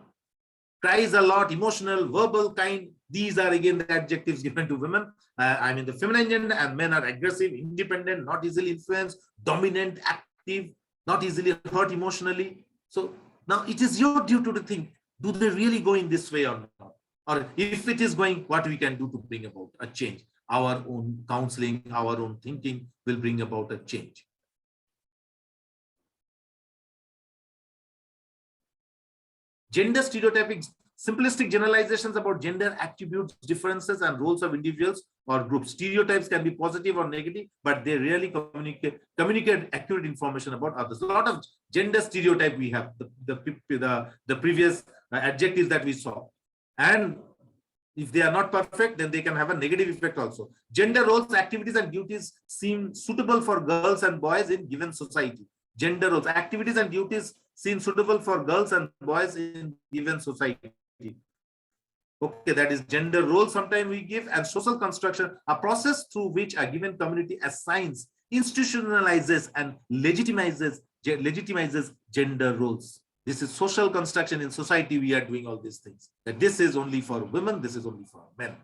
Cries a lot, emotional, verbal, kind. These are again the adjectives given to women. I mean the feminine gender, and men are aggressive, independent, not easily influenced, dominant, active, not easily hurt emotionally. So now it is your duty to think, do they really go in this way or not? Or if it is going, what we can do to bring about a change? Our own counseling, our own thinking will bring about a change. Gender stereotyping, simplistic generalizations about gender attributes, differences, and roles of individuals or groups. Stereotypes can be positive or negative, but they rarely communicate accurate information about others. A lot of gender stereotype we have, the previous adjectives that we saw. And if they are not perfect, then they can have a negative effect also. Gender roles, activities, and duties seem suitable for girls and boys in given society. Gender roles, activities, and duties seem suitable for girls and boys in given society. Okay, that is gender role sometimes we give, and social construction, a process through which a given community assigns, institutionalizes, and legitimizes gender roles. This is social construction in society. We are doing all these things. That this is only for women, this is only for men.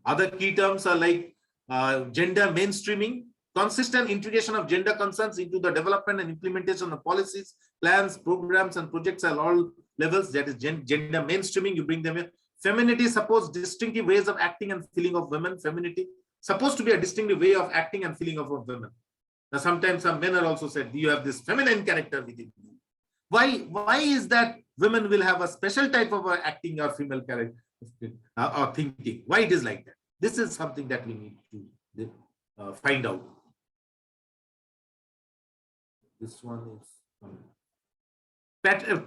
Other key terms are like gender mainstreaming, consistent integration of gender concerns into the development and implementation of policies, plans, programs, and projects at all levels. That is gender mainstreaming. You bring them in. Femininity supports distinctive ways of acting and feeling of women. Femininity supposed to be a distinctive way of acting and feeling of women. Now, sometimes some men are also said, you have this feminine character within you. Why is that women will have a special type of acting or female character or thinking? Why it is like that? This is something that we need to find out. This one is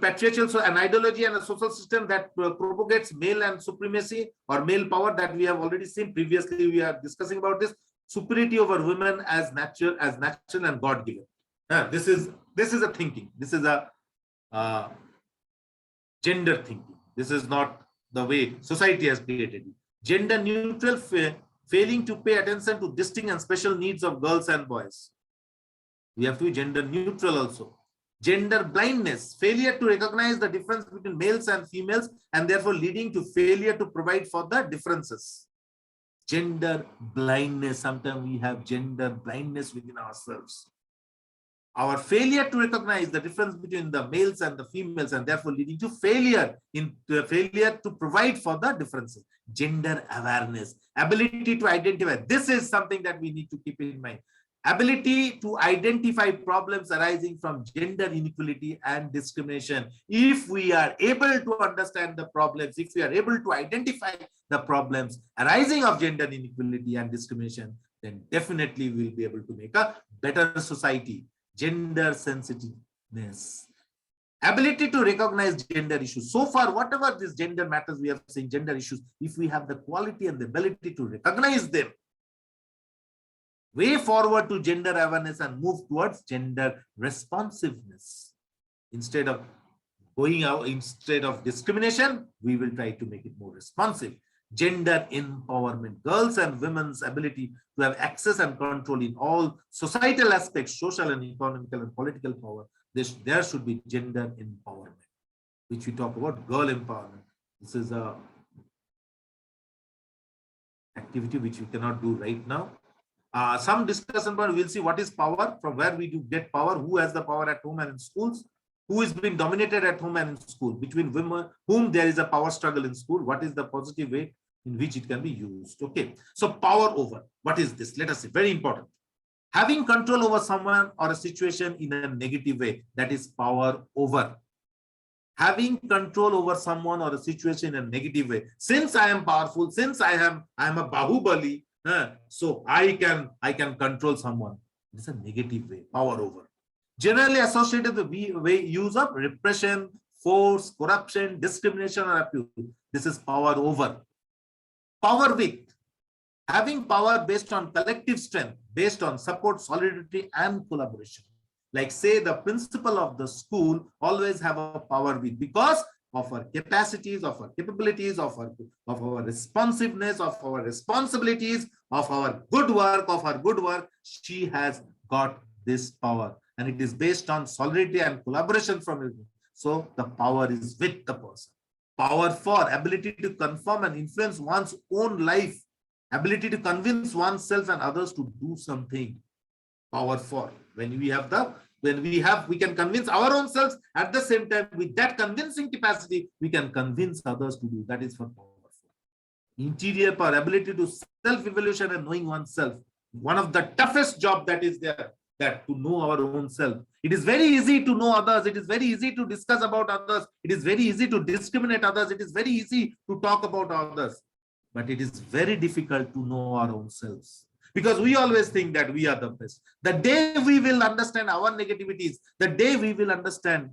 patriarchal, so an ideology and a social system that propagates male and supremacy or male power, that we have already seen previously. We are discussing about this superiority over women as natural and God given. This is a thinking. This is a gender thinking. This is not the way society has created it. Gender neutral, failing to pay attention to distinct and special needs of girls and boys. We have to be gender neutral also. Gender blindness, failure to recognize the difference between males and females, and therefore leading to failure to provide for the differences. Gender blindness, sometimes we have gender blindness within ourselves. Our failure to recognize the difference between the males and the females, and therefore leading to failure to provide for the differences. Gender awareness, ability to identify. This is something that we need to keep in mind. Ability to identify problems arising from gender inequality and discrimination. If we are able to understand the problems, if we are able to identify the problems arising of gender inequality and discrimination, then definitely we'll be able to make a better society. Gender sensitiveness. ability to recognize gender issues. So far, whatever these gender matters, we have seen gender issues. If we have the quality and the ability to recognize them, way forward to gender awareness and move towards gender responsiveness. Instead of going out, instead of discrimination, we will try to make it more responsive. Gender empowerment, girls and women's ability to have access and control in all societal aspects, social and economical and political power. There should be gender empowerment, which we talk about girl empowerment. This is a activity which we cannot do right now. Some discussion, but we'll see what is power, from where we do get power, who has the power at home and in schools, who is being dominated at home and in school, between women, whom there is a power struggle in school, what is the positive way in which it can be used. Okay, so power over, what is this? Let us see, very important. Having control over someone or a situation in a negative way, that is power over. Having control over someone or a situation in a negative way. Since I am powerful, since I am a Bahubali, so I can control someone. It's a negative way, power over. Generally associated with the way use of repression, force, corruption, discrimination, or abuse. This is power over. Power with. Having power based on collective strength, based on support, solidarity, and collaboration. Like say the principal of the school always have a power with, because of our capacities, of our capabilities, of our responsiveness, of our responsibilities, of our good work, she has got this power. And it is based on solidarity and collaboration from it. So the power is with the person. Power for ability to confirm and influence one's own life, ability to convince oneself and others to do something. Power for, when we can convince our own selves, at the same time with that convincing capacity we can convince others to do. That is for power for. Interior power, ability to self-evaluation and knowing oneself. One of the toughest job that is there, that to know our own self. It is very easy to know others. It is very easy to discuss about others. It is very easy to discriminate others. It is very easy to talk about others. But it is very difficult to know our own selves, because we always think that we are the best. The day we will understand our negativities, the day we will understand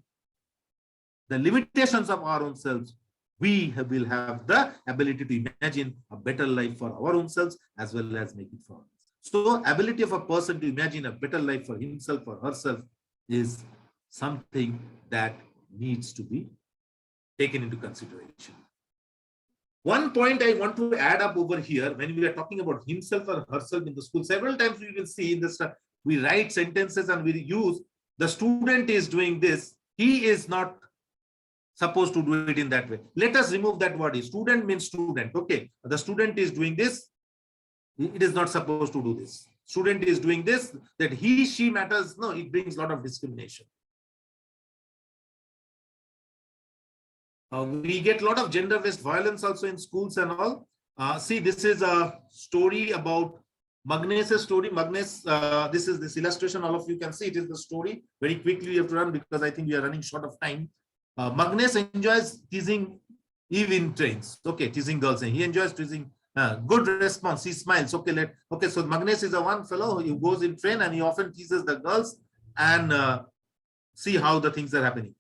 the limitations of our own selves, we will have the ability to imagine a better life for our own selves as well as make it for others. So ability of a person to imagine a better life for himself or herself is something that needs to be taken into consideration. One point I want to add up over here, when we are talking about himself or herself in the school, several times we will see in this, we write sentences and we use the student is doing this, he is not supposed to do it in that way. Let us remove that word. Student means student. Okay, the student is doing this, it is not supposed to do this. Student is doing this, that he, she matters. No, it brings a lot of discrimination. We get a lot of gender-based violence also in schools and all. See, this is a story about Magnus' story. Magnus, this is this illustration. All of you can see it is the story. Very quickly, you have to run because I think we are running short of time. Magnus enjoys teasing Eve in trains. Okay, teasing girls. And he enjoys teasing. Good response. He smiles. Okay, so Magnus is a one fellow who goes in train and he often teases the girls and see how the things are happening.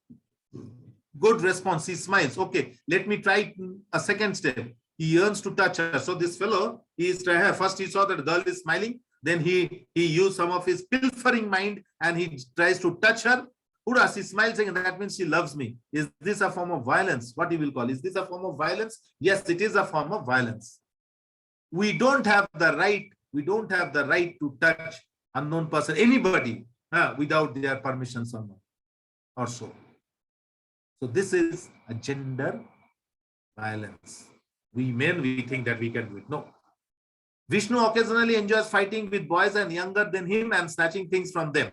Good response. He smiles. Okay, let me try a second step. He yearns to touch her. So this fellow, first he saw that the girl is smiling. Then he used some of his pilfering mind and he tries to touch her. Hurrah, she smiles saying that means she loves me. Is this a form of violence? What he will call? Is this a form of violence? Yes, it is a form of violence. We don't have the right. We don't have the right to touch unknown person, anybody, without their permission, someone or so. So this is a gender violence. We men, we think that we can do it. No. Vishnu occasionally enjoys fighting with boys and younger than him and snatching things from them.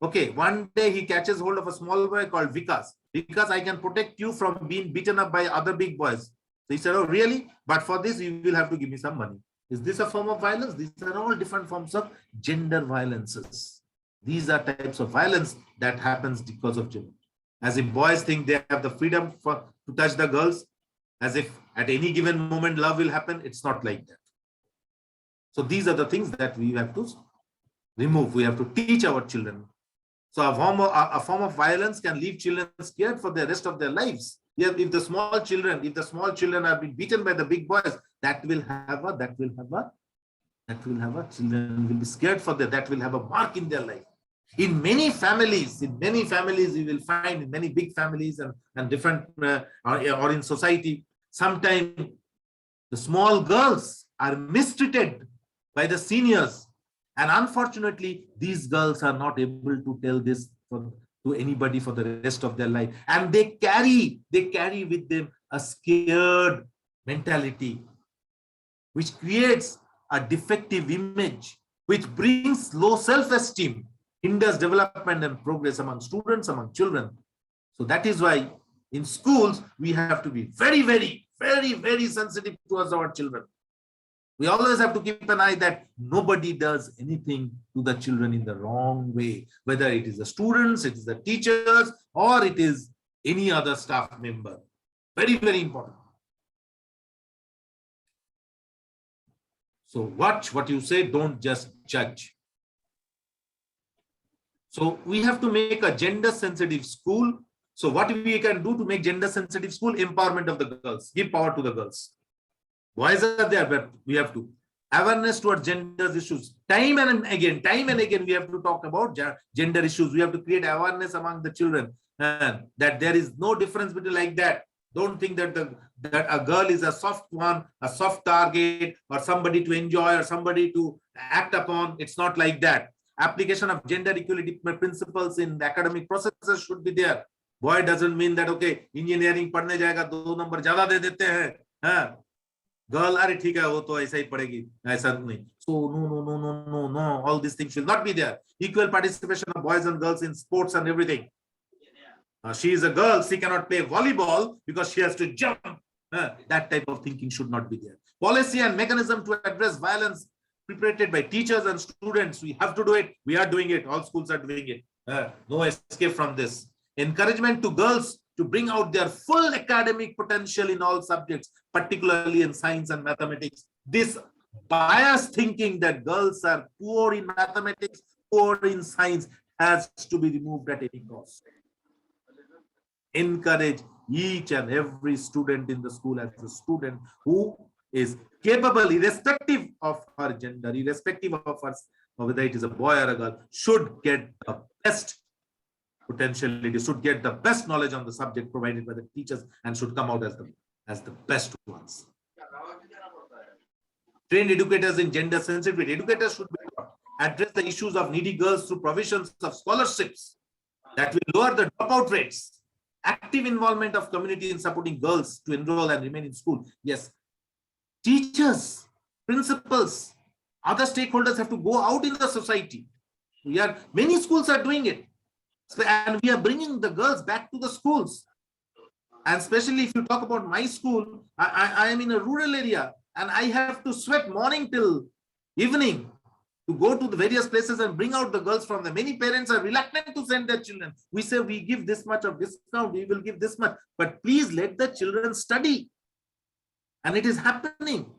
Okay, one day he catches hold of a small boy called Vikas. Vikas, I can protect you from being beaten up by other big boys. So he said, oh, really? But for this, you will have to give me some money. Is this a form of violence? These are all different forms of gender violences. These are types of violence that happens because of gender. As if boys think they have the freedom to touch the girls, as if at any given moment love will happen. It's not like that. So these are the things that we have to remove. We have to teach our children So a form of violence can leave children scared for the rest of their lives. If the small children are being beaten by the big boys, children will be scared for that will have a mark in their life. In many families, you will find in many big families and different or in society, sometimes the small girls are mistreated by the seniors. And unfortunately, these girls are not able to tell this to anybody for the rest of their life. And they carry with them a scared mentality, which creates a defective image, which brings low self-esteem, hinders development and progress among students, among children. So that is why in schools, we have to be very, very, very, very sensitive towards our children. We always have to keep an eye that nobody does anything to the children in the wrong way, whether it is the students, it is the teachers, or it is any other staff member. Very, very important. So watch what you say, don't just judge. So we have to make a gender sensitive school. So what we can do to make gender sensitive school? Empowerment of the girls, give power to the girls. Boys are there, but we have to awareness towards gender issues. Time and again, we have to talk about gender issues. We have to create awareness among the children that there is no difference between like that. Don't think that that a girl is a soft one, a soft target, or somebody to enjoy, or somebody to act upon. It's not like that. Application of gender equality principles in the academic processes should be there. Boy doesn't mean that okay, engineering पढ़ने जाएगा 2 number ज़्यादा दे देते हैं, हाँ. Girl, अरे ठीक है वो तो ऐसा ही पढ़ेगी, ऐसा नहीं. So no, all these things will not be there. Equal participation of boys and girls in sports and everything. She is a girl, she cannot play volleyball because she has to jump. That type of thinking should not be there. Policy and mechanism to address violence prepared by teachers and students. We have to do it. We are doing it. All schools are doing it. No escape from this. Encouragement to girls to bring out their full academic potential in all subjects, particularly in science and mathematics. This biased thinking that girls are poor in mathematics, poor in science has to be removed at any cost. Encourage each and every student in the school as a student who is capable, irrespective of her gender, irrespective of her, whether it is a boy or a girl, should get the best potentiality, should get the best knowledge on the subject provided by the teachers, and should come out as the best ones. Trained educators in gender sensitivity. Educators should address the issues of needy girls through provisions of scholarships that will lower the dropout rates. Active involvement of community in supporting girls to enroll and remain in school. Yes, teachers, principals, other stakeholders have to go out in the society. Many schools are doing it. And we are bringing the girls back to the schools. And especially if you talk about my school, I am in a rural area and I have to sweat morning till evening to go to the various places and bring out the girls from them. Many parents are reluctant to send their children. We say we give this much of discount, we will give this much, but please let the children study. And it is happening.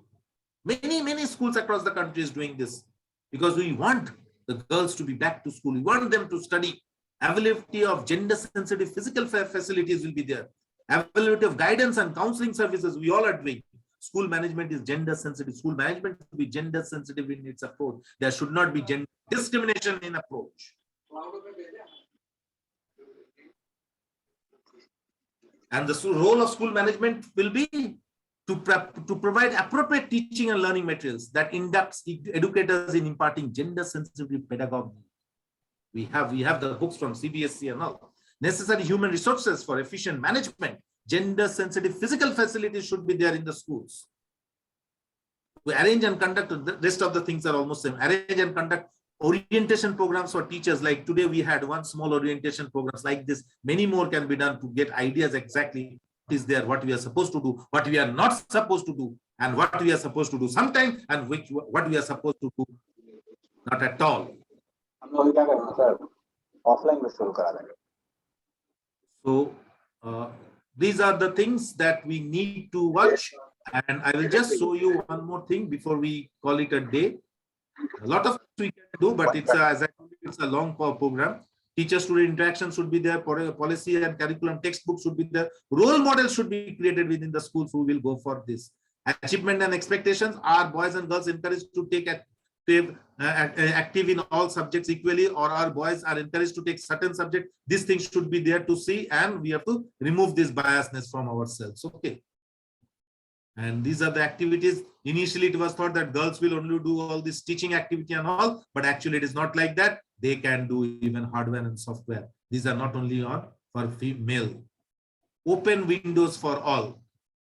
Many schools across the country is doing this because we want the girls to be back to school. We want them to study. Availability of gender sensitive physical facilities will be there. Availability of guidance and counseling services we all are doing. School management is gender sensitive. School management should be gender sensitive in its approach. There should not be gender discrimination in approach. And the role of school management will be to provide appropriate teaching and learning materials that inducts educators in imparting gender sensitive pedagogy. We have the books from CBSE and all. Necessary human resources for efficient management. Gender sensitive physical facilities should be there in the schools. We arrange and conduct, the rest of the things are almost same. Arrange and conduct orientation programs for teachers. Like today we had one small orientation programs like this. Many more can be done to get ideas exactly what is there, what we are supposed to do, what we are not supposed to do, and what we are supposed to do sometime, and what we are supposed to do not at all. So these are the things that we need to watch, and I will just show you one more thing before we call it a day. A lot of things we can do, but it's as I told you, it's a long program. Teacher-student interaction should be there. Policy and curriculum textbook should be there. Role models should be created within the schools who will go for this. Achievement and expectations are boys and girls encouraged to take active in all subjects equally, or our boys are encouraged to take certain subject. These things should be there to see, and we have to remove this biasness from ourselves. Okay. And these are the activities. Initially, it was thought that girls will only do all this teaching activity and all, but actually it is not like that. They can do even hardware and software. These are not only on for female. Open windows for all.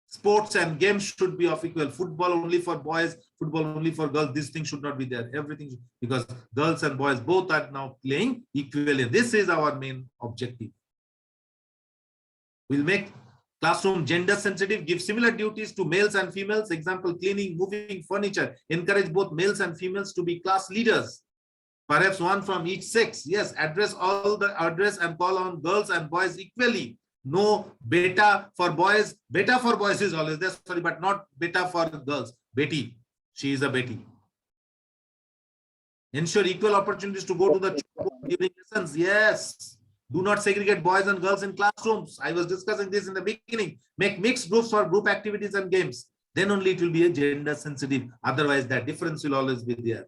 Sports and games should be of equal. Football only for boys, football only for girls. This thing should not be there. Everything, because girls and boys both are now playing equally. This is our main objective. We'll make classroom gender sensitive, give similar duties to males and females. Example, cleaning, moving furniture. Encourage both males and females to be class leaders. Perhaps one from each sex. Yes, address and call on girls and boys equally. No beta for boys. Beta for boys is always there, sorry, but not beta for girls. Betty, she is a Betty. Ensure equal opportunities to go to the during lessons. Yes. Do not segregate boys and girls in classrooms. I was discussing this in the beginning. Make mixed groups for group activities and games. Then only it will be a gender sensitive. Otherwise, that difference will always be there.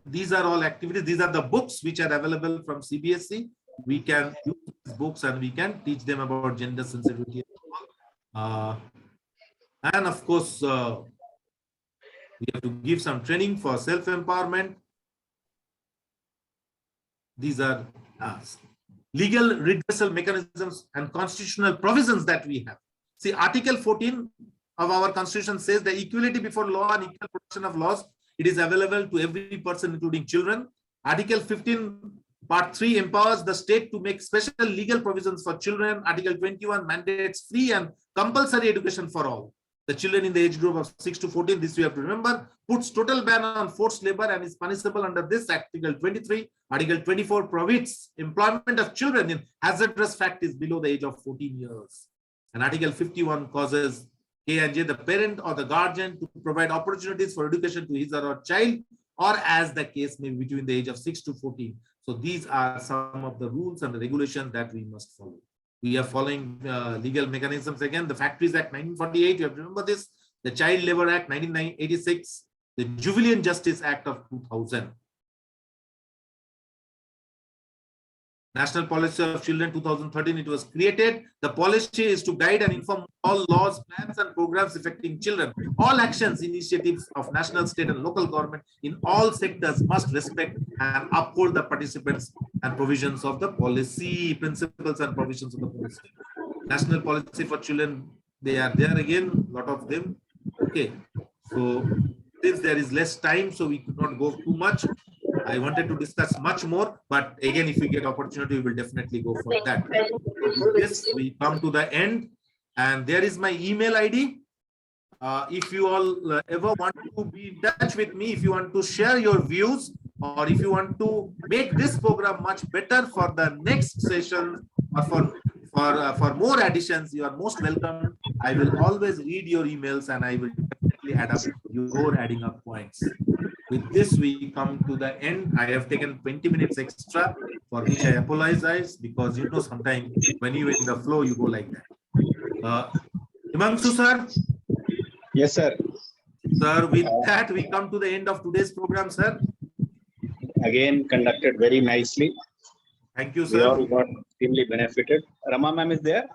These are all activities. These are the books which are available from CBSE. We can use these books and we can teach them about gender sensitivity. And of course, we have to give some training for self-empowerment. These are legal redressal mechanisms and constitutional provisions that we have. See, Article 14 of our Constitution says the equality before law and equal protection of laws. It is available to every person, including children. Article 15, Part 3 empowers the state to make special legal provisions for children. Article 21 mandates free and compulsory education for all. The children in the age group of 6 to 14, this we have to remember, puts total ban on forced labor and is punishable under this Article 23. Article 24 prohibits employment of children in hazardous factories below the age of 14 years. And Article 51 causes K&J, the parent or the guardian, to provide opportunities for education to his or her child, or as the case may be, between the age of 6 to 14. So these are some of the rules and the regulations that we must follow. We are following legal mechanisms again. The Factories Act 1948, you have to remember this. The Child Labor Act 1986, the Juvenile Justice Act of 2000. National Policy of Children 2013, it was created. The policy is to guide and inform all laws, plans, and programs affecting children. All actions, initiatives of national, state, and local government in all sectors must respect and uphold the participants and provisions of the policy, principles and provisions of the policy. National Policy for Children, they are there again, a lot of them. Okay, so since there is less time, so we could not go too much. I wanted to discuss much more, but again, if we get opportunity, we will definitely go for that. So with this, we come to the end, and there is my email ID. If you all ever want to be in touch with me, if you want to share your views, or if you want to make this program much better for the next session, or for more additions, you are most welcome. I will always read your emails, and I will definitely add up your adding up points. With this, we come to the end. I have taken 20 minutes extra, for which I apologize, because you know sometimes when you're in the flow, you go like that. Himanshu sir? Yes, sir. Sir, with that, we come to the end of today's program, sir. Again, conducted very nicely. Thank you, We all sir. got extremely benefited. Rama ma'am is there?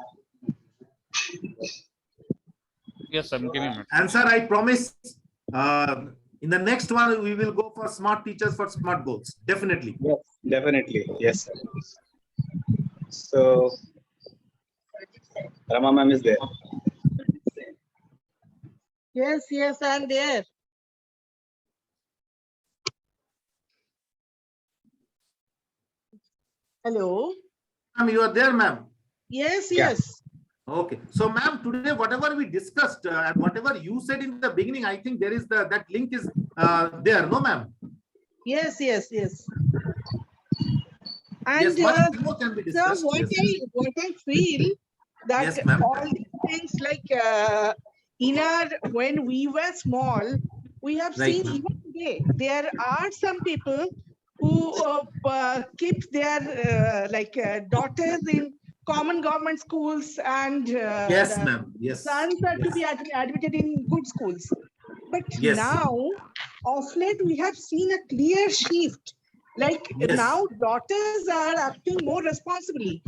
Yes, sir. Give me a minute. And sir, I promise in the next one, we will go for smart teachers for smart goals. Definitely. Yes, definitely. Yes, sir. So, Rama ma'am is there. Yes, yes, I'm there. Hello. Ma'am, you are there, ma'am. Yes, Yeah. yes. Okay. So, ma'am, today, whatever we discussed and whatever you said in the beginning, I think there is that link is there. No, ma'am. Yes, yes, yes. And Yes, much more can be so discussed. Yes. what I feel that Yes, ma'am. all these things like when we were small, we have Right, seen ma'am. even today, there are some people who keep their daughters in common government schools and Yes, the ma'am. Yes. sons are to Yes. be admitted in good schools. But Yes. now, of late, we have seen a clear shift. Like Yes. now, daughters are acting more responsibly,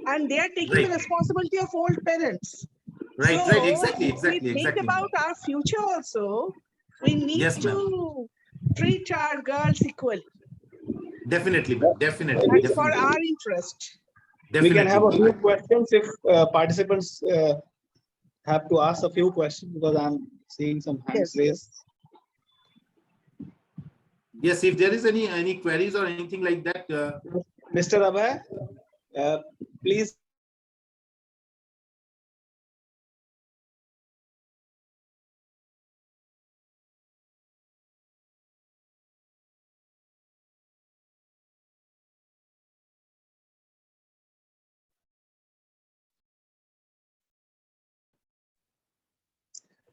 and they are taking the Right. responsibility of old parents. Right. So, Right. Exactly. if we Exactly. think Exactly. about our future also, we need Yes, ma'am. to treat our girls equally. Definitely, ma'am. Definitely. That's for Definitely. our interest. We can have a few Definitely. questions if participants have to ask a few questions, because I'm seeing some hands Yes, raised. yes. Yes. If there is any queries or anything like that, Mr. Abhay, please.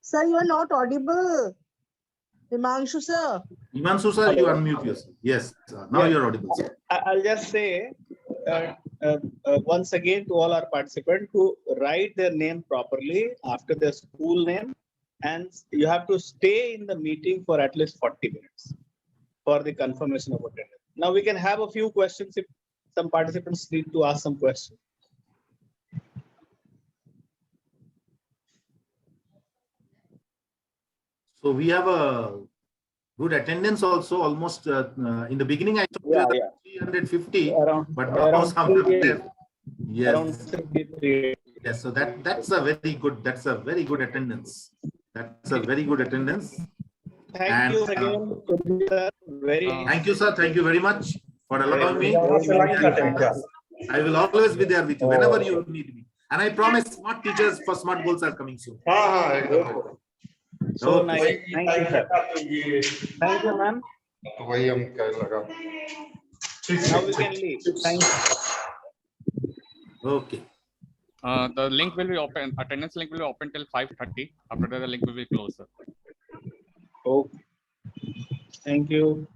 Sir, you are not audible. Himanshu sir. Himanshu sir, you unmute yourself. Yes. Now Yeah. you're audible, sir. I'll just say once again to all our participants to write their name properly after their school name, and you have to stay in the meeting for at least 40 minutes for the confirmation of attendance. Now we can have a few questions if some participants need to ask some questions. So we have a good attendance also. Almost in the beginning, I thought Yeah, there yeah. were 350, Around but now some have 380. left. Yes. Around 53. Yes. So that's a very good. That's a very good attendance. That's a very good attendance. Thank you again, sir. Very Thank you, sir. Thank you very much for allowing me. I will always be there with you whenever you need me. And I promise smart teachers for smart goals are coming soon. so Okay. nice. Thank you, sir. Thank you, ma'am. Now we can leave. Thank you. Okay. The link will be open. Attendance link will be open till 5:30. After that, the link will be closed, sir. Okay. Thank you.